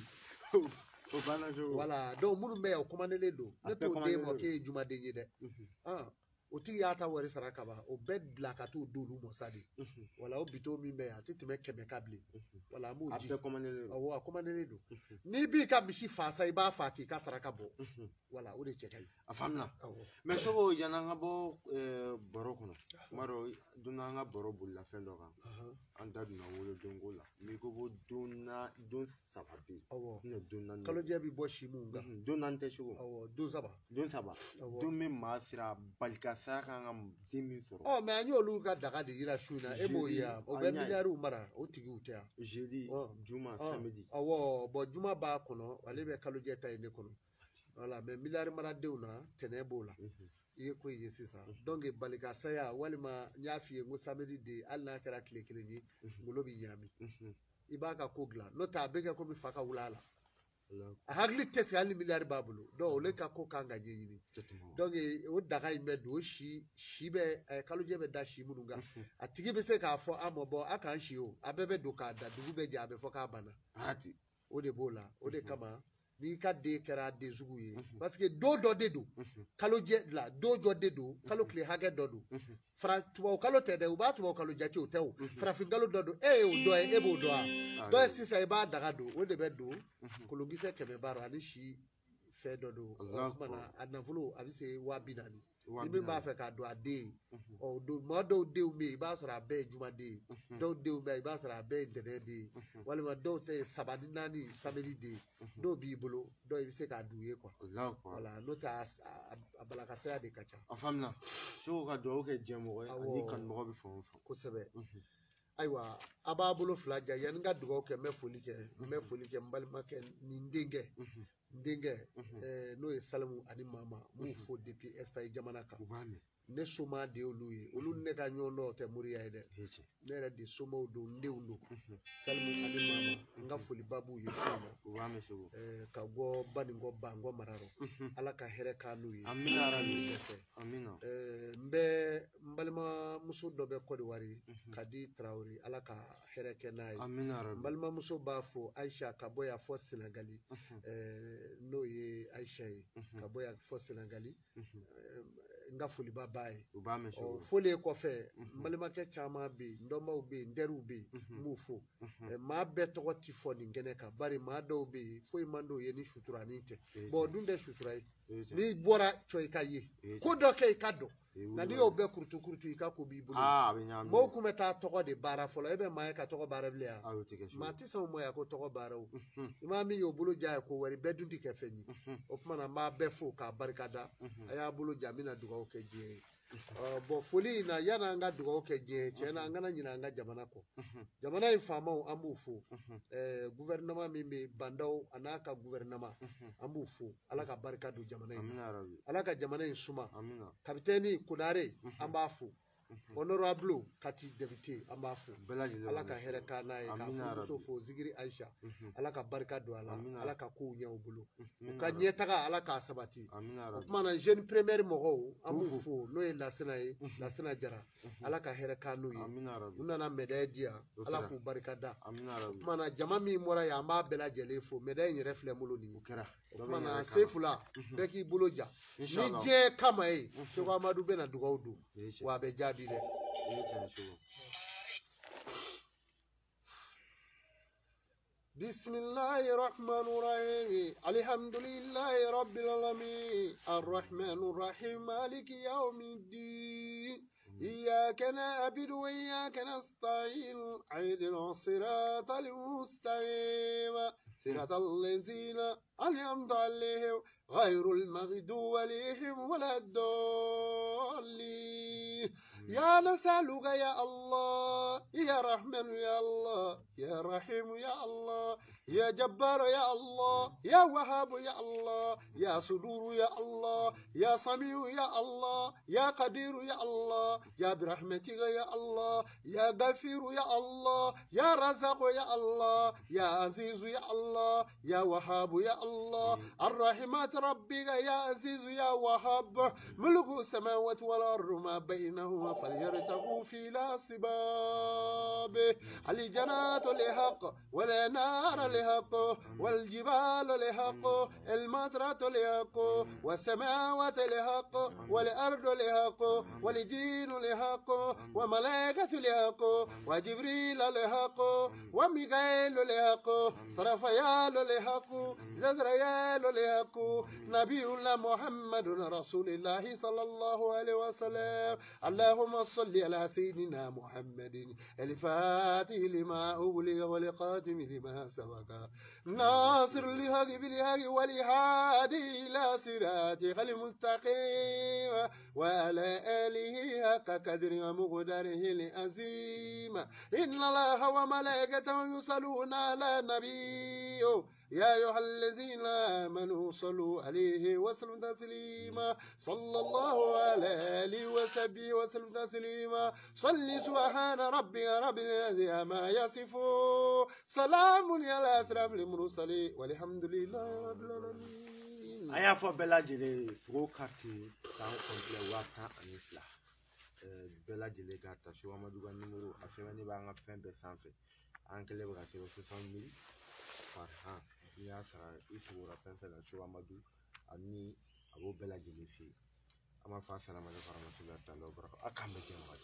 o bana jo wala do muru be o ko manele do ne to de mo ke juma de nyede o tigi ya ta wari saraka ba o bed la ka to dolu mo sadi wala o bito mi me ati teme kebe kable wala mo ji o akomanele do ni bi ka bishi fa sai ba fa ki ka saraka bo wala o de chekai afamna me sogo yana ngabo boro kono maro duna nga boro bulla fendo kan anda duna wolo dongola mi ko bo duna don sababi ne duna kalo jebi bo shimunga duna nte sogo don saba don me masira balka saka ngam dimi soro mais anyo lu ka daga de ira shuna ebo ya o be miliaru mara o tigi utea jeudi juma samedi bo juma ba kono wale be kalo jeta ene kono wala mais miliaru mara deuna tenebola iye ko iye sisa donc balika saya walima nyafi ngo samedi de alna kara kile ni ngolo bi yami ibaka kogla no ta bega ko mi faka wulala hagli tesi ali miliari babulu do ole ka ko kanga jeyini donc o daga imbe do shi be kaluje be da shi mununga atigi be se ka fo amobo aka shi o abebe do ka da dugu be ja be fo ka bana ati o de bola o de kama ni ka de kera de zuguye parce que do de do kaluje la do de do kalo kle hage do fra tuwa kalo tede u ba tuwa kalo jachi o tew fra fingalo do o do e bo do a do sisa e ba daga do o de be do kologise kebe baro ani shi fɛn dɔ don Allahu kumana a nafolo a bɛ se 40,000 ni Wa min b'a fɛ k'a don a den ɔ don maa dɔw denw bɛ yen i b'a sɔrɔ a bɛɛ ye jumaden ye dɔw denw bɛ yen i b'a sɔrɔ a bɛɛ ye ntɛnɛn den ye walima dɔw ta ye 3 ni 4 samedi den ye dɔw b'i bolo dɔw i bɛ se k'a dun ye quoi voilà n'o tɛ a balakasaya de ka ca a faamuna Seko ka dugawu kɛ jɛmɔgɔ ye ani kanumɔgɔ bɛ fan o fan kosɛbɛ ayiwa a b'a bolo 2 ja yanni n ka dugawu kɛ n bɛ foli kɛ n balimakɛ ni n denkɛ n'o ye Salimu ani Mama n b'u fo depuis Espagne jamana kan ne soma de y'olu ye olu ne ka ɲɔgɔn dɔn tɛ moriya ye dɛ ne yɛrɛ de somaw don n denw don Salimu ani Mama n ka foliba b'u ye so in na ka bɔ Baninkɔ Bangɔ mara rɔ ala ka hɛrɛ k'a n'u ye amina n bɛ n balimamuso dɔ bɛ Côte d'Ivoire Kadi Traoré ala ka hɛrɛ kɛ n'a ye n balimamuso b'a fɔ Aisha ka bɔ yan fɔ Senegali n'o ye Aisha ye ka bɔ yan fɔ Senegali n ka foliba b'a ye foli kɔfɛ n balimakɛ caman bɛ yen n dɔnbaaw bɛ yen n teriw bɛ yen n b'u fo maa bɛɛ tɔgɔ tɛ fɔ nin kɛnɛ kan bari maa dɔw bɛ yen foyi man d'o ye ni suturanin tɛ o dun tɛ sutura ye n'i bɔra cɔ i ka ye ko dɔ kɛ i ka dɔn nka n'i y'o bɛɛ kurutu i ka ko b'i bolo mɔgɔw kun bɛ taa tɔgɔ de baara fɔlɔ e bɛ maa ye ka tɔgɔ baara bilen yan maa tɛ sɔn o ma yan ko tɔgɔ baara o i maa min y'o bolo ja ye ko wɛrɛ bɛɛ dun tɛ kɛ fɛn ye o tuma na n b'a bɛɛ fo k'a barikada a y'a bolo ja n bɛna dugawu kɛ diɲɛ ye bɔn foli in na yanni an ka dugawu kɛ diɲɛ ye tiɲɛ na an kana ɲinɛ an ka jamana kɔ jamana in faamaw an b'u fo gouvernement min bɛ Bandaw a n'a ka gouvernement an b'u fo ala ka barika don jamana in ala ka jamana in suma kapitɛni Konare an b'a fo honorable Kati Debite an b'a fo ala ka hɛrɛ k'a n'a ye k'a furumuso fo Zigiri Aisha ala ka barika don a la ala ka kow ɲɛ u bolo u ka ɲɛtaga ala k'a sabati o tuma na jeune première mɔgɔw an b'u fo n'o ye Lasina ye Lasina Jara ala ka hɛrɛ k'a n'u ye u nana médaille di yan ala k'u barika da o tuma na jama min bɔra yan an b'a bɛɛ lajɛlen fo médaille in yɛrɛ filɛ n bolo nin ye o tuma na Sefula bɛɛ k'i bolo ja ni diɲɛ kama ye Seko Amadu bɛna dugawu don wa a bɛ jaabi dɛ بسم الله الرحمن الرحيم الحمد لله رب العالمين الرحمن الرحيم مالك يوم الدين إياك نعبد وإياك نستعين اهدنا الصراط المستقيم صراط الذين أنعمت عليهم غير المغضوب عليهم ولا الضالين يا نسألك يا الله يا رحمن يا الله يا رحيم يا الله يا جبار يا الله يا وهاب يا الله يا صدور يا الله يا سميع يا الله يا قدير يا الله يا برحمتك يا الله يا غفير يا الله يا رزاق يا الله يا عزيز يا الله يا وهاب يا الله الرحمات ربك يا عزيز يا وهاب ملك السماوات والأرض ما بينهما فليرتقوا في الأسباب الجنات لحق ولا نار لحق والجبال لحق المطرة لحق والسماوات لحق والأرض لحق والجين لحق وملائكة لحق وجبريل لحق وميكائيل لحق صرفيال لحق ززريال لحق نبي الله محمد رسول الله صلى الله عليه وسلم اللهم صل على سيدنا محمد الفاتح لما أغلق والقاتم لما سبق ناصر الحق بالحق والهادي إلى صراطك المستقيم وعلى آله حق قدر ومقداره العظيم إن الله وملائكته يصلون على النبي يا أيها الذين آمنوا صلوا عليه وسلموا تسليما صلى الله عليه وصحبه وسلم تسليما صل سبحان ربك رب العزة عما يصفون سلام على أشرف المرسلين والحمد لله رب العالمين. أيها فبلا جلي سو كارتي كان كومبلي واقع أنيفلا بلا جلي كارتا شو ما دوغا نمرو أفهمني بعنا فين بسانفه أنكلي بغاتي وسوسان فرحان يا سارة يسوع ربنا فلا شو ما دو أني أبو بلا جلي في أما فاسنا ما نفرنا في الله تعالى وبركاته أكمل جنبه